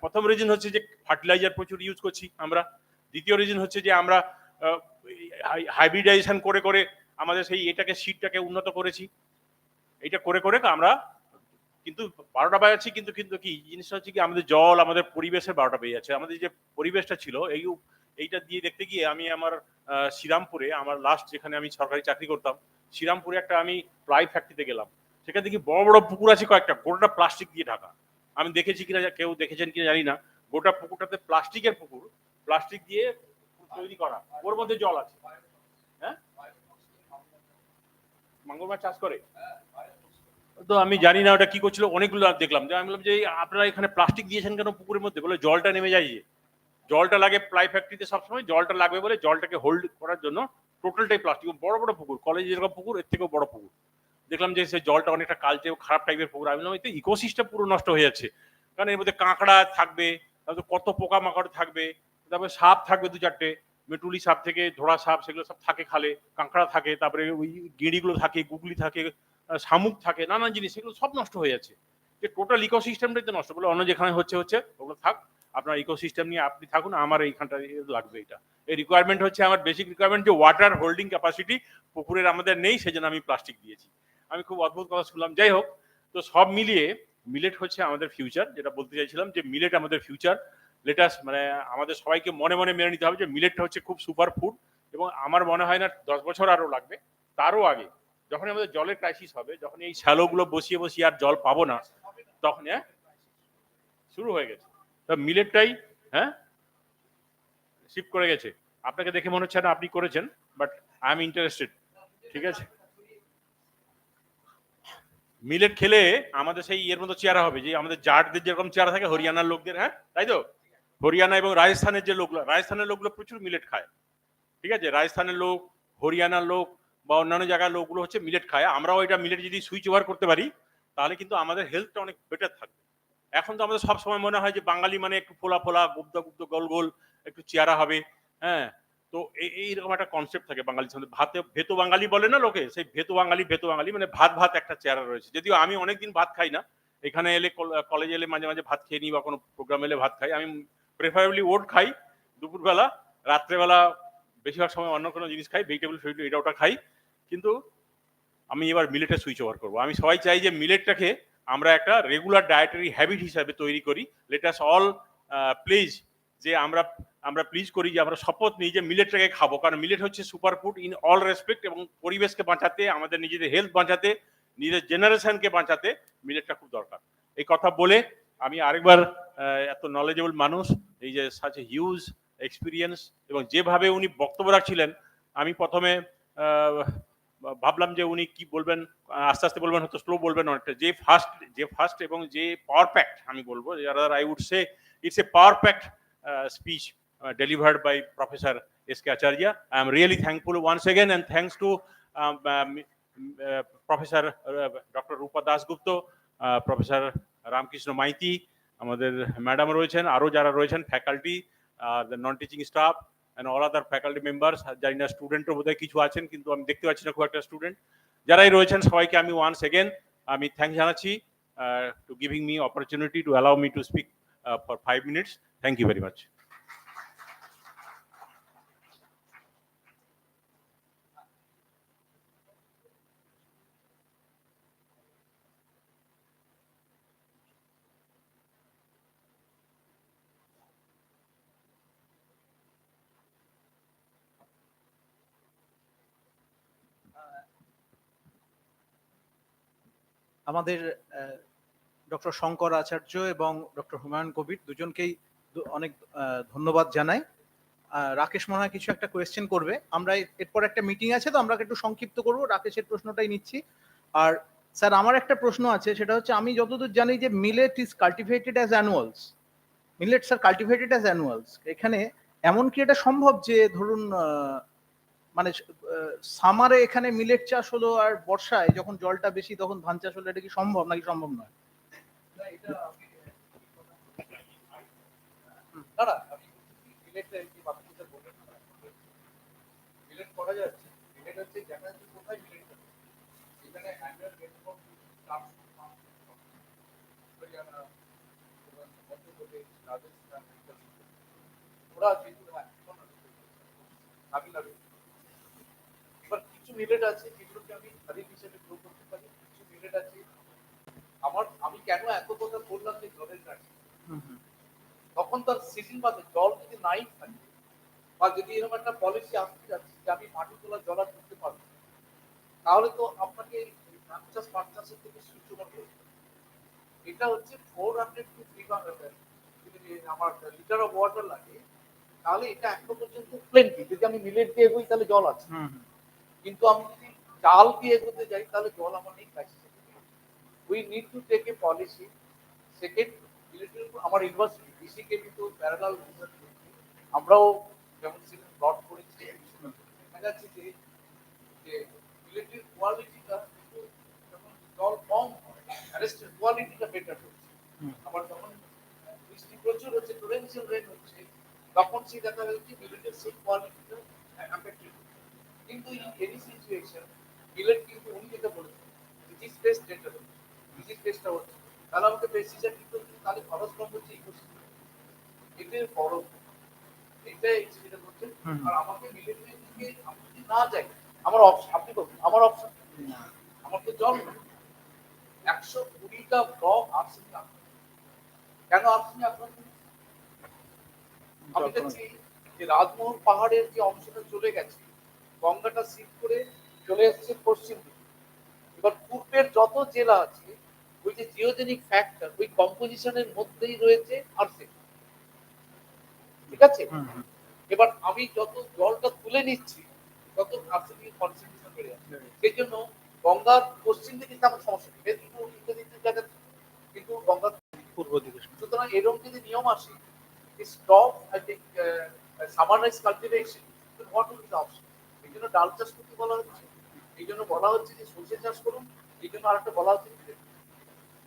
প্রথম রিজন হচ্ছে যে ফার্টিলাইজার প্রচুর ইউজ করছি আমরা। দ্বিতীয় রিজন হচ্ছে যে আমরা হাইব্রিডাইজেশন করে করে আমাদের সেই এটাকে সিডটাকে উন্নত করেছি। এটা করে করে আমরা কিন্তু 12টা বাজাচ্ছি, কিন্তু কিন্তু কি জিনিসটা হচ্ছে কি, আমাদের জল, আমাদের পরিবেশের 12টা বেজে যাচ্ছে। আমাদের যে পরিবেশটা ছিল এইটা দিয়ে দেখতে গিয়ে আমি আমার শ্রীরামপুরে, আমার লাস্ট যেখানে আমি সরকারি চাকরি করতাম, শ্রীরামপুরে একটা আমি প্লাই ফ্যাক্টরিতে গেলাম। সেখানে দেখি বড় বড় পুকুর আছে কয়েকটা, গোটা প্লাস্টিক দিয়ে ঢাকা। আমি দেখেছি কিনা, কেউ দেখেছেন কিনা জানি না, গোটা পুকুরটাতে প্লাস্টিকের পুকুর, প্লাস্টিক দিয়ে তৈরি করা, ওর মধ্যে জল আছে। হ্যাঁ, মাঙ্গর মাছ চাষ করে, তো আমি জানি না ওটা কি করছিল, অনেকগুলো দেখলাম। যে আমি বললাম যে আপনারা এখানে প্লাস্টিক দিয়েছেন কেন পুকুরের মধ্যে? বলে জলটা নেমে যায়, যে জলটা লাগে প্লাই ফ্যাক্টরিতে সবসময়, জলটা লাগবে বলে জলটাকে হোল্ড করার জন্য টোটালটাই প্লাস্টিক। বড় বড় পুকুর, কলেজে যেরকম পুকুর এর থেকেও বড় পুকুর। দেখলাম যে সেই জলটা অনেকটা কালচে খারাপ টাইপের পুকুর। আমি বললাম এতে ইকোসিস্টেম পুরো নষ্ট হয়ে যাচ্ছে, কারণ এর মধ্যে কাঁকড়া থাকবে, তারপরে কত পোকামাকড় থাকবে, তারপরে সাপ থাকবে দু চারটে, মেটুলি সাপ থেকে ধরা সাপ, সেগুলো সব থাকে খালে, কাঁকড়া থাকে, তারপরে ওই গেঁড়িগুলো থাকে, গুগলি থাকে, শামুক থাকে, নানান জিনিস, সেগুলো সব নষ্ট হয়ে যাচ্ছে। যে টোটাল ইকোসিস্টেমটাই তো নষ্ট। বলে অন্য যেখানে হচ্ছে হচ্ছে, ওগুলো থাক, আপনার ইকোসিস্টেম নিয়ে আপনি থাকুন, আমার এইখানটা লাগবে এটা। এই রিকোয়ারমেন্ট হচ্ছে আমার বেসিক রিকোয়ারমেন্ট, যে ওয়াটার হোল্ডিং ক্যাপাসিটি পুকুরের আমাদের নেই, সেজন্য আমি প্লাস্টিক দিয়েছি। আমি খুব অদ্ভুত কথা শুনলাম, যাই হোক। তো সব মিলিয়ে মিলেট হচ্ছে আমাদের ফিউচার, যেটা বলতে চাইছিলাম, যে মিলেট আমাদের ফিউচার। লেটাস মানে আমাদের সবাইকে মনে মনে মেনে নিতে হবে যে মিলেটটা হচ্ছে খুব সুপার ফুড। এবং আমার মনে হয় না 10 বছর আরো লাগবে, তারও আগে, যখন আমাদের জলের ক্রাইসিস হবে, যখন এই শ্যালোগুলো বসিয়ে বসিয়ে আর জল পাবো না, তখন শুরু হয়ে গেছে। তো মিলেটটাই, হ্যাঁ, শিফট করে গেছে। আপনাকে দেখে মনে হচ্ছে না আপনি করেছেন, বাট আই এম ইন্টারেস্টেড। ঠিক আছে, মিলেট খেলে আমাদের সেই ইয়ের মতো চেহারা হবে, যে আমাদের জাটদের যেরকম চেহারা থাকে হরিয়ানার লোকদের, হ্যাঁ তাই তো? হরিয়ানা এবং রাজস্থানের যে লোকগুলো, রাজস্থানের লোকগুলো প্রচুর মিলেট খায়। ঠিক আছে, রাজস্থানের লোক, হরিয়ানার লোক বা অন্যান্য জায়গার লোকগুলো হচ্ছে মিলেট খায়। আমরাও এটা মিলেট যদি সুইচ ওভার করতে পারি, তাহলে কিন্তু আমাদের হেলথটা অনেক বেটার থাকবে। এখন তো আমাদের সবসময় মনে হয় যে বাঙালি মানে একটু ফোলা ফোলা, গুপ্ত গুপ্ত, গোল গোল একটু চেহারা হবে। হ্যাঁ, তো এইরকম একটা কনসেপ্ট থাকে বাঙালির সামনে। ভাতে ভেতো বাঙালি বলে না লোকে, সেই ভেতো বাঙালি, ভেতো বাঙালি মানে ভাত ভাত একটা চেহারা রয়েছে। যদিও আমি অনেকদিন ভাত খাই না, এখানে এলে, কলেজে এলে মাঝে মাঝে ভাত খেয়ে নিই, বা কোনো প্রোগ্রাম এলে ভাত খাই। আমি প্রেফারেবলি ওট খাই দুপুরবেলা, রাত্রেবেলা বেশিরভাগ সময় অন্য কোনো জিনিস খাই, ভেজিটেবল ফেজিটেবল এটা ওটা খাই। কিন্তু আমি এবার মিলেটে সুইচ ওভার করবো। আমি সবাই চাই যে মিলেটটাকে আমরা একটা রেগুলার ডায়েটারি হ্যাবিট হিসাবে তৈরি করি। লেট আস অল প্লিজ, যে আমরা আমরা প্লিজ করি, যে আমরা শপথ নিই যে মিলেটটাকে খাবো, কারণ মিলেট হচ্ছে super food in all respect, এবং পরিবেশকে বাঁচাতে, আমাদের নিজেদের হেলথ বাঁচাতে, নিজের জেনারেশনকে বাঁচাতে মিলেটটা খুব দরকার। এই কথা বলে আমি আরেকবার, এত নলেজেবল মানুষ, এই যে সাচ এ হিউজ এক্সপিরিয়েন্স, এবং যেভাবে উনি বক্তব্য রাখছিলেন, আমি প্রথমে ভাবলাম যে উনি কি বলবেন, আস্তে আস্তে বলবেন, হয়তো স্লো বলবেন অনেকটা। যে ফার্স্ট এবং যে পাওয়ার প্যাক্ট, আমি বলবো I would say it's a power pact speech delivered by Professor S.K. Acharya. I am really thankful once again, and thanks to Professor Dr. Rupa Dasgupta, Professor Ramkrishna Maiti, আমাদের ম্যাডাম রয়েছেন, আরো যারা রয়েছেন faculty, the non teaching staff and all other faculty members, জানি না স্টুডেন্টও বোধহয় কিছু আছেন, কিন্তু আমি দেখতে পাচ্ছি না খুব একটা স্টুডেন্ট। যারাই রয়েছেন সবাইকে আমি ওয়ান্স এগেন আমি থ্যাঙ্কস জানাচ্ছি, to giving me opportunity to allow me to speak for 5 minutes. Thank you very much. আমাদের ডক্টর শঙ্কর আচার্য এবং ডক্টর হুমায়ুন কবির দুজনকেই অনেক ধন্যবাদ জানাই। রাকেশ মনে হয় কিছু একটা কোয়েশ্চেন করবে। আমরা এরপর একটা মিটিং আছে, তো আমরা একটু সংক্ষিপ্ত করব, রাকেশের প্রশ্নটাই নিচ্ছি। আর স্যার আমার একটা প্রশ্ন আছে, সেটা হচ্ছে আমি যতদূর জানি যে millet is cultivated as annuals, millets are cultivated as annuals. এখানে এমন কি এটা সম্ভব যে ধরুন মানে সামারে এখানে মিলেট চাষ হলো, আর বর্ষায় যখন জলটা বেশি তখন ধান চাষ হলো, এটা কি সম্ভব নাকি সম্ভব নয়? দাদা মিলেট করা যাচ্ছে, মিলেট হচ্ছে দেখা যাচ্ছে কোথায় মিলেট হচ্ছে, এখানে অ্যানুয়াল রেনফল হরিয়ানা, মধ্যপ্রদেশ, রাজস্থান, ওরা যেহেতু তামিলনাড়ু, এবার কিছু মিলেট আছে যেগুলোকে আমি খারিফ হিসেবে গ্রো করতে পারি, কিছু মিলেট আছে আমি কেন এত কথা বললাম যে জলের গাড়ি, হুম, হুম, তখন তার সিজন বাদে জল যদি নাই থাকে বা যদি এরকম একটা পলিসি আসতে যাচ্ছে যে আমি মাটি তোলা জল আর করতে পারবো না, তাহলে তো আপনাকে ধান চাষ পাট চাষের থেকে সূর্য করতে হবে। এটা হচ্ছে 400 টু 300 আমার লিটার অফ ওয়াটার লাগে, তাহলে এটা এখনো পর্যন্ত প্লেন্টি। যদি আমি মিলেট দিয়ে এগোই তাহলে জল আছে, হুম, হুম, কিন্তু আমি যদি চাল দিয়ে এগোতে যাই তাহলে জল আমার নেই crisis. We need to take a policy. Second, মিলিটারির উপর আমার ইউনিভার্সিটি বিসিকে কিন্তু প্যারালাল রিসার্চ করছি। আমরাও যেমন সেখানে প্লট করেছি, দেখা যাচ্ছে যে যে মিলিটারির কোয়ালিটিটা কিন্তু যখন জল কম হয় অ্যারেস্টের কোয়ালিটিটা বেটার হচ্ছে। হুম। আবার যখন বৃষ্টি প্রচুর হচ্ছে, টোরেন্সিয়াল রেন হচ্ছে, তখন সেই দেখা যাচ্ছে মিলিটারির সেই কোয়ালিটিটা অ্যাফেক্টেড। কিন্তু ইন এনি সিচুয়েশন মিলেট কিন্তু উনি যেটা বলেছেন ডিজিজ বেসড ডেটা, ডিজিজ বেসডটা হচ্ছে, তাহলে আমাকে প্রেসিশন কিন্তু তাহলে খরচ কম হচ্ছে ইকোসিস্টেম, এটাই বড়, এটাই যেটা করছেন। হুম, হুম। আর আমাকে মিলিটারি থেকে আমি যদি না যাই, আমার অপশন আপনি বলুন, আমার অপশন আমার তো জল নেই। 120টা ব্লক আর্সেনিক আক্রান্ত। কেন আর্সেনিক আক্রান্ত? আমি জল কমে। দেখছি যে রাজমোহন পাহাড়ের যে অংশটা চলে গেছে, গঙ্গাটা সিট করে চলে এসেছে পশ্চিম দিকে। এবার পূর্বের যত জেলা আছে ওই যে জিওজেনিক ফ্যাক্টর ওই কম্পোজিশনের মধ্যেই রয়েছে আর্সেনিক, ঠিক আছে? হুম, হুম। এবার আমি যত জলটা তুলে নিচ্ছি তত আর্সেনিকের কনসেন্ট্রেশন বেড়ে যাচ্ছে। সেই জন্য গঙ্গার পশ্চিম দিকে তেমন সমস্যা নেই, মেদিনীপুর ইত্যাদি জায়গা, কিন্তু গঙ্গার পূর্ব দিকে। সুতরাং এরকম যদি নিয়ম আসে stop I think summarise cultivation, what will be the option? এই জন্য ডাল চাষ করতে বলা হচ্ছে, এই জন্য বলা হচ্ছে যে সর্ষে চাষ করুন, এই জন্য আরেকটা বলা হচ্ছে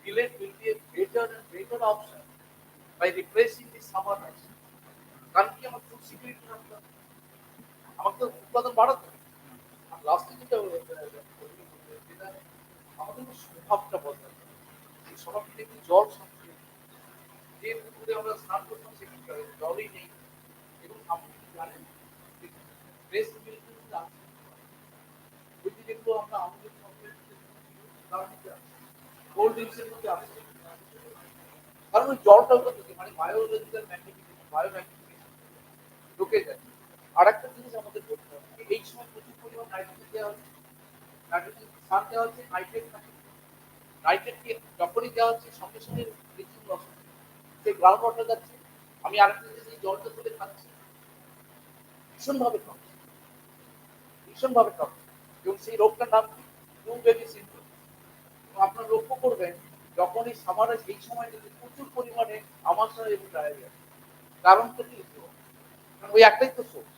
millet will be a better and better option by replacing the summer rice. কারণ কি আমার ফুড সিকিউরিটি রাখতে হবে, আমাকে তো উৎপাদন বাড়াতে হবে। আর লাস্টে যেটা যেটা আমাদের স্বভাবটা বদলাতে হবে, এই স্বভাবটা একটু জল সঞ্চয়, যে পুকুরে আমরা স্নান করতাম সেখানে জলই নেই। এবং আপনি কি জানেন যে ব্রেস্ট মিল্ক আছে, ওই যে যেগুলো আমরা আমাদের সঙ্গে তার মধ্যে আছে, কোল্ড ড্রিঙ্কসের মধ্যে আছে, কারণ ওই জলটা হচ্ছে মানে বায়োলজিক্যাল ম্যাগনিফিকেশন, বায়ো ম্যাগনিফিকেশন ঢুকে যায়। আর একটা জিনিস আমাদের বলতে হবে, এই সময় প্রচুর পরিমাণ নাইট্রোজেন দেওয়া হচ্ছে, নাইট্রোজেন সার দেওয়া হচ্ছে, নাইট্রেট থাকে, নাইট্রেট কি যখনই দেওয়া হচ্ছে সঙ্গে সঙ্গে ব্লিচিং লস হচ্ছে, সেই গ্রাউন্ড ওয়াটার যাচ্ছে। আমি আরেকটা জিনিস এই জলটা তুলে খাচ্ছি, ভীষণভাবে কম, ভীষণভাবে কম, এবং সেই রোগটার নাম কি ব্লু বেবি সিনড্রোম। আপনারা লক্ষ্য করবেন যখন এই সামারে এই সময় যদি প্রচুর পরিমাণে আমাশা এবং ডায়রিয়া, কারণটা কি? ওই একটাই তো সোর্স।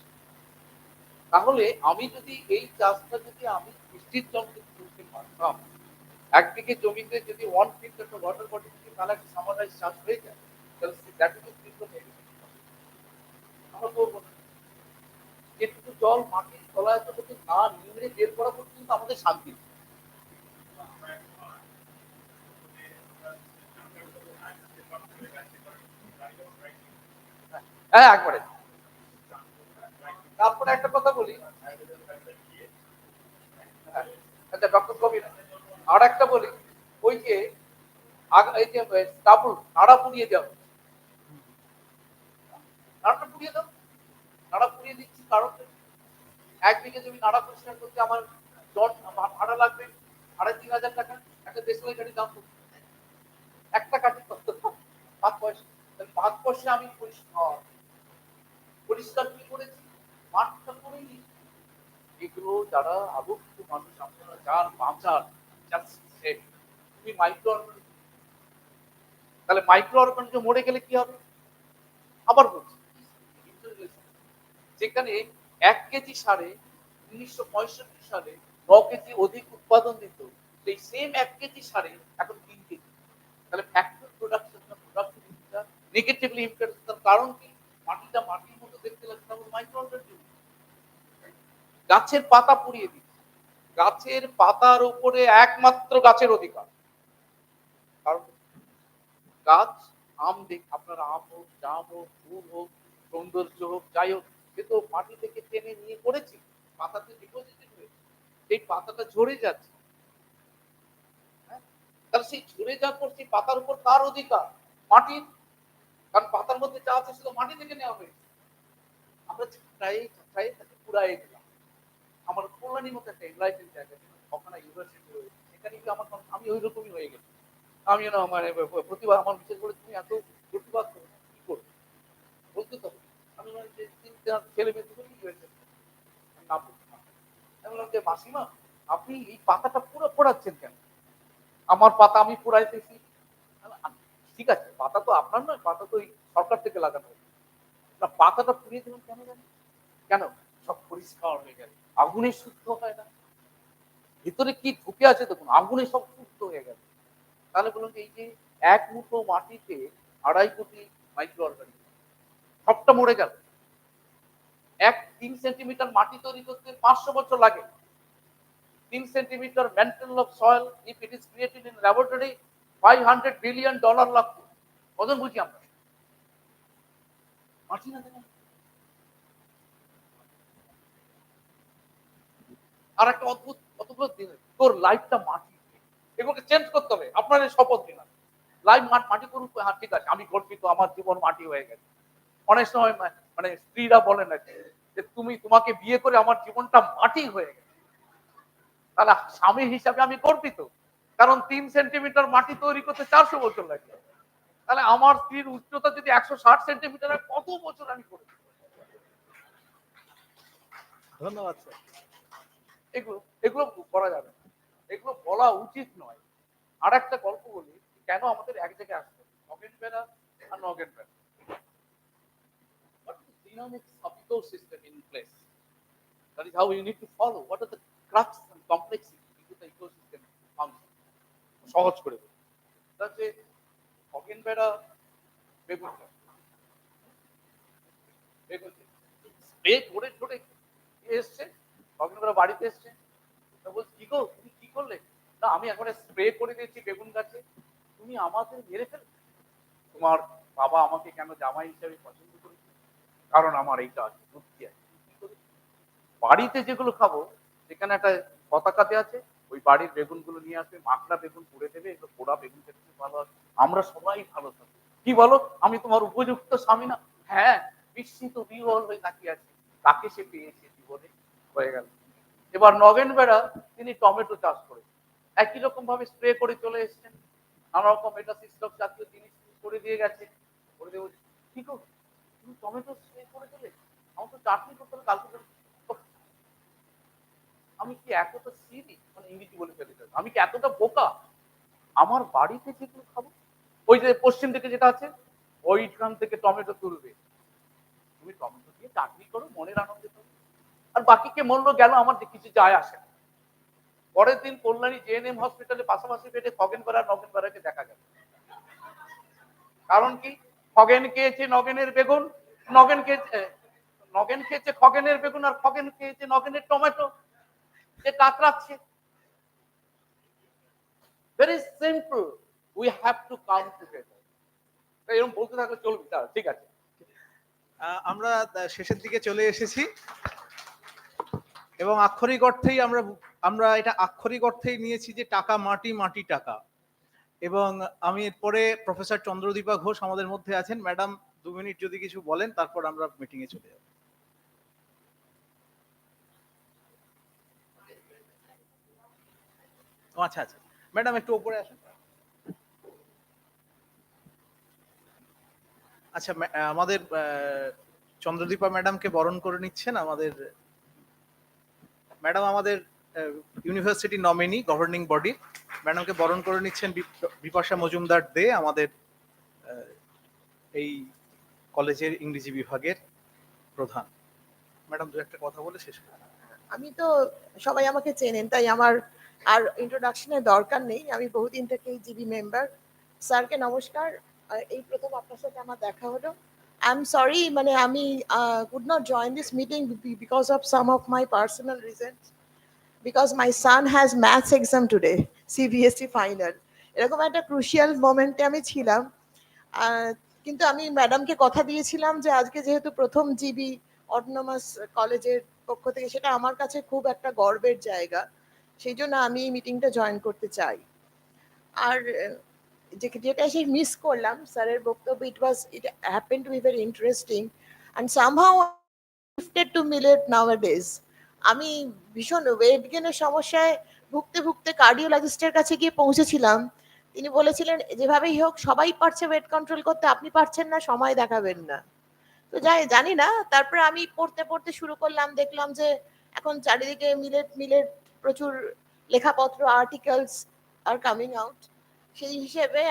তাহলে আমি যদি এই চাষটা যদি আমি বৃষ্টির জল যদি করতে পারতাম, একদিকে জমিতে যদি 1 ফিট একটা ওয়াটার বডি থেকে তাহলে একটা সামারাইজ চাষ হয়ে যায়, তাহলে দ্যাট ইজ আমরা করবো না। যেটুকু জল মাটির তলায় যদি না নিংড়ে বের করা পর্যন্ত আমাদের শান্তি নেই। হ্যাঁ একবারে। তারপরে একটা কথা বলি, আচ্ছা ডক্টর কবির, আর একটা বলি, ওই যে এই যে তাবুল নাড়া পুড়িয়ে দেওয়া, নাড়াটা পুড়িয়ে দাও, নাড়া পুড়িয়ে দিচ্ছি কারণ 1 বিঘে জমি নাড়া পরিষ্কার করতে আমার জন ভাড়া লাগবে 2,500-3,000 টাকা, একটা দেশলাই গাড়ি দাম করতে একটা কাঠি করতে 5 পয়সা, তাহলে 5 পয়সা আমি পরিষ্কার কি করেছি, মাঠটা করে নিই। এগুলো যারা আবক্ত মানুষ আপনারা যার বাঁচার জাস্ট সেভ, তুমি মাইক্রো অর্গানিজম, তাহলে মাইক্রো অর্গানিজম মরে গেলে কি হবে? আবার বলছি, যেখানে 1 কেজি সারে 1965 সালে 9 কেজি অধিক উৎপাদন দিত, সেই সেম 1 কেজি সারে এখন 3 কেজি। তাহলে ফ্যাক্টর প্রোডাকশন প্রোডাক্টিভিটিটা নেগেটিভলি ইম্প্যাক্ট। তার কারণ কি? মাটিটা মাটির মতো দেখতে লাগছে, তারপর মাইক্রো অর্গানিজম। গাছের পাতা পুড়িয়ে দিচ্ছে, গাছের পাতার উপরে একমাত্র গাছের অধিকার। কারণ গাছ আম দেখ, আপনার আম হোক, জাম হোক, ফুল হোক, সৌন্দর্য হোক, যাই হোক, সে তো মাটি থেকে টেনে নিয়ে করেছি, পাতাতে ডিপোজিটেড হয়েছে, সেই পাতাটা ঝরে যাচ্ছে। হ্যাঁ, তাহলে সেই ঝরে যাওয়ার পর সেই পাতার উপর কার অধিকার? মাটির। কারণ পাতার মধ্যে যা আছে সেটা মাটি থেকে নেওয়া হয়েছে। আমরা প্রায় পুরাই দিলাম। আমার কল্যাণীর মতো একটা এনলাইটেড জায়গা, ওখানে ইউনিভার্সিটি রয়েছে, সেখানে গিয়ে আমি ওই রকমই হয়ে গেছি। আমি না মানে প্রতিভা আমার বিশেষ করে তুমি এত প্রতিবাদ করো কি করবো বলতে তো হবে। আমি যে ছেলে মেয়ে দুটো কি হয়েছে নাম বলছি না। আমি বললাম যে মাসিমা আপনি এই পাতাটা পুরো পোড়াচ্ছেন কেন? আমার পাতা আমি পোড়াইতেছি। ঠিক আছে, পাতা তো আপনার নয়, পাতা তো সরকার থেকে লাগানো হয়েছে। না, পাতাটা পুড়িয়ে দিলাম কেন জানি? কেন? সব পরিষ্কার হয়ে গেল, আগুনে শুদ্ধ হয় না। ভিতরে কি ঢুকে আছে দেখুন, আগুনে সব শুদ্ধ হয়ে গেল। তাহলে বলুন এই যে এক মুঠো মাটিতে 2.5 কোটি মাইক্রো অর্গানিজম, সবটা মরে গেল। 3 সেন্টিমিটার মাটি তৈরি করতে 500 বছর লাগে। 3 centimetre men tell of soil if it is created in laboratory $500 billion লাগতো। কজন বুঝি আমরা? মাটি না দেখেন। আর একটা অদ্ভুত দিন, তোর লাইফটা মাটি, এগুলোকে চেঞ্জ করতে হবে। আপনার শপথ দিলাম লাইফ মাটি করুক। হ্যাঁ ঠিক আছে, আমি গর্বিত আমার জীবন মাটি হয়ে গেছে। অনেক সময় মানে স্ত্রীরা বলেন নাকি যে তোমাকে বিয়ে করে আমার জীবনটা মাটি হয়ে গেছে। তাহলে স্বামী হিসাবে আমি গর্বিত, কারণ 3 সেন্টিমিটার মাটি তৈরি করতে 400 বছর লাগে। তাহলে আমার স্ত্রীর উচ্চতা যদি 160 সেন্টিমিটার, কত বছর আমি করেছি। ধন্যবাদ স্যার। এগুলো এগুলো করা যাবে না, এগুলো বলা উচিত নয়। আর একটা গল্প বলি, কেন আমাদের এক জায়গায় আসতে হবে, নগেন বেড়া আর নগেন বেড়া। What is the dynamics of ecosystem in place? That is how you need to follow. What are the crux and complexity into the ecosystem function? সহজ করে বলি, তাতে নগেন বেড়া বেগুন স্প্রে করে ছোটে এসছে, নগেন বেড়া বাড়িতে এসছে, বলছি কি গো তুমি কি করলে? না আমি এখন স্প্রে করে দিয়েছি বেগুন গাছে, তুমি আমাদের মেরে ফেলবে। তোমার বাবা আমাকে কেন জামাই হিসেবে পছন্দ করেছে? কারণ আমার এইটা আছে, বুদ্ধি আছে। বাড়িতে যেগুলো খাবো, যেখানে একটা পতাকাতে আছে, ওই বাড়ির বেগুন গুলো নিয়ে আসবে, মাখনা বেগুন পুড়ে দেবে, এগুলো পোড়া বেগুন খেতে ভালো আছে, আমরা সবাই ভালো থাকবো। কি বলো, আমি তোমার উপযুক্ত স্বামী না? হ্যাঁ, বিস্মিত বিহ্বল হয়ে তাকিয়ে আছে, কাকে সে পেয়েছে জীবনে। হয়ে গেল। এবার নগেন বেড়া তিনি টমেটো চাষ করে একই রকম ভাবে স্প্রে করে চলে এসছেন, নানা রকম মেটাসিস্টক জাতীয় জিনিস করে দিয়ে গেছে। করে দেবো ঠিক আছে, তুমি টমেটো স্প্রে করে দিলে, আমার তো চাটনি করতে হবে কালকে। আমি কি এতটা সিরি, মানে ইংরেজি বলে ফেলেছি, আমি কি এতটা বোকা? আমার বাড়িতে যেগুলো খাবো, ওই যে পশ্চিম দিকে যেটা আছে, ওইখান থেকে টমেটো তুলবে, তুমি টমেটো দিয়ে চাটনি করো, মনের আনন্দে করো, আর বাকি কে মরলো গেল আমার কিছু যায় আসে না। পরের দিন কল্যাণী জেএনএম হসপিটালে পাশাপাশি বেডে খগেন বেড়া নগেন বেড়াকে দেখা গেল। কারণ কি, খগেন খেয়েছে নগেনের বেগুন, নগেন খেয়েছে খগেনের বেগুন, আর খগেন খেয়েছে নগেনের টমেটো, যে কাতরাচ্ছে। Very simple, we have to come together. এরকম বলতে থাকলে চলবে? ঠিক আছে, আমরা শেষের দিকে চলে এসেছি এবং আক্ষরিক অর্থেই আমরা এটা আক্ষরিক অর্থেই নিয়েছি যে টাকা মাটি, মাটি টাকা। এবং আমি এরপরে প্রফেসর চন্দ্রদীপা ঘোষ আমাদের মধ্যে আছেন, ম্যাডাম 2 মিনিট যদি কিছু বলেন, তারপর আমরা মিটিং এ চলে যাব। আচ্ছা আচ্ছা, ম্যাডাম একটু উপরে আসুন। আচ্ছা, আমাদের চন্দ্রদীপা ম্যাডামকে বরণ করে নিচ্ছেন আমাদের ম্যাডাম, আমাদের ইউনিভার্সিটি নমিনি গভর্নিং বডি, ম্যাডামকে বরণ করে নিচ্ছেন বিপাশা মজুমদার দে, আমাদের এই কলেজের ইংরেজি বিভাগের প্রধান। ম্যাডাম দু একটা কথা বলে শেষ করুন। আমি তো, সবাই আমাকে চেনেন, তাই আমার আর ইন্ট্রোডাকশনের দরকার নেই। আমি বহুদিন থেকেই জিবি মেম্বার। স্যারকে নমস্কার, এই প্রথম আপনার সাথে আমার দেখা হলো। আই এম সরি, মানে আমি could not join this meeting because of some of my personal reasons, because my son has maths exam today, CBSE final. এরকম একটা ক্রুশিয়াল মোমেন্টে আমি ছিলাম। কিন্তু আমি ম্যাডামকে কথা দিয়েছিলাম যে আজকে যেহেতু প্রথম জিবি অটোনমাস কলেজের পক্ষ থেকে, সেটা আমার কাছে খুব একটা গর্বের জায়গা, সেই জন্য আমি এই মিটিংটা জয়েন করতে চাই। আর যেটা সেই মিস করলাম স্যারের বক্তব্য, it happened to be very interesting and somehow shifted to millet nowadays. আমি ভীষণ ওয়েট গেনের সমস্যায় ভুগতে ভুগতে কার্ডিওলজিস্টের কাছে গিয়ে পৌঁছেছিলাম। তিনি বলেছিলেন যেভাবেই হোক সবাই পারছে ওয়েট কন্ট্রোল করতে, আপনি পারছেন না, সময় দেখাবেন না। তো জানি না, তারপরে আমি পড়তে পড়তে শুরু করলাম, দেখলাম যে এখন চারিদিকে মিলেট মিলেট প্রচুর লেখাপত্র, আর্টিকেলস আর কামিং আউট। সেই হিসেবে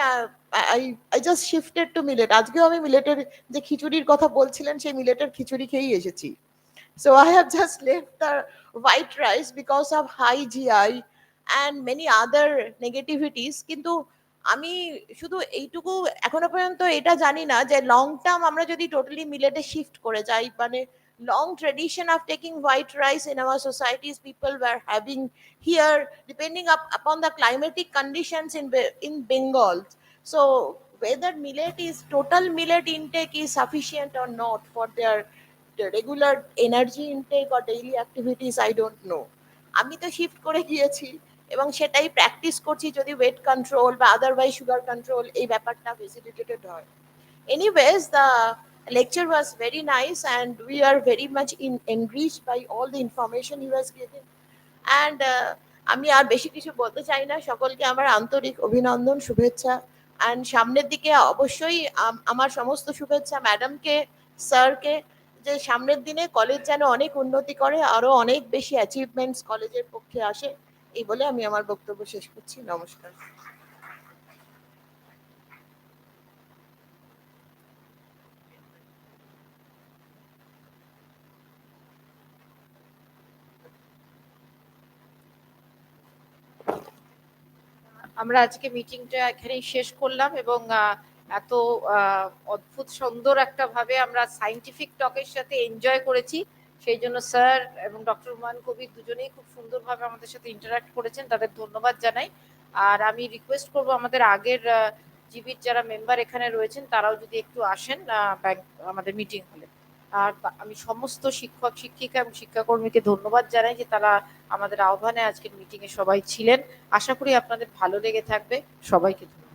I I just shifted to millet. আজকেও আমি মিলেটের যে খিচুড়ির কথা বলছিলেন সেই মিলেটের খিচুড়ি খেয়েই এসেছি। So I have just left the white rice because of high GI and many other negativities. কিন্তু আমি শুধু এইটুকু এখনো পর্যন্ত এটা জানি না যে লং টার্ম আমরা যদি টোটালি মিলেটে শিফট করে যাই, মানে long tradition of taking white rice in our societies people were having here, depending upon the climatic conditions in Bengal. So whether millet is total millet intake is sufficient or not for their the regular energy intake or daily activities, I don't know. আমি তো শিফট করে গিয়েছি এবং সেটাই প্র্যাকটিস করছি যদি ওয়েট কন্ট্রোল বা আদারওয়াইজ সুগার কন্ট্রোল এই ব্যাপারটা ফেসিলিটেটেড হয়। Anyways, the lecture was very nice and we are very much enriched by all the information he was giving. And আমি আর বেশি কিছু বলতে চাই না, সকলকে আমার আন্তরিক অভিনন্দন, শুভেচ্ছা। অ্যান্ড সামনের দিকে অবশ্যই আমার সমস্ত শুভেচ্ছা ম্যাডামকে, স্যারকে, যে সামনের দিনে কলেজ যেন অনেক উন্নতি করে, আরো অনেক বেশি অ্যাচিভমেন্টস কলেজের পক্ষে আসে। এই বলে আমি আমার বক্তব্য শেষ করছি। নমস্কার। আমরা আজকে মিটিংটা এখানেই শেষ করলাম এবং এত অদ্ভুত সুন্দর একটা ভাবে আমরা সায়েন্টিফিক টকের সাথে এনজয় করেছি। সেই জন্য স্যার এবং ডক্টর হুমায়ুন কবির দুজনেই খুব সুন্দরভাবে আমাদের সাথে ইন্টারাক্ট করেছেন, তাদের ধন্যবাদ জানাই। আর আমি রিকোয়েস্ট করব আমাদের আগের জিবির যারা মেম্বার এখানে রয়েছেন তারাও যদি একটু আসেন আমাদের মিটিং হলে। আর আমি সমস্ত শিক্ষক শিক্ষিকা এবং শিক্ষাকর্মীকে ধন্যবাদ জানাই যে তারা আমাদের আহ্বানে আজকের মিটিংয়ে সবাই ছিলেন। আশা করি আপনাদের ভালো লেগে থাকবে। সবাইকে ধন্যবাদ।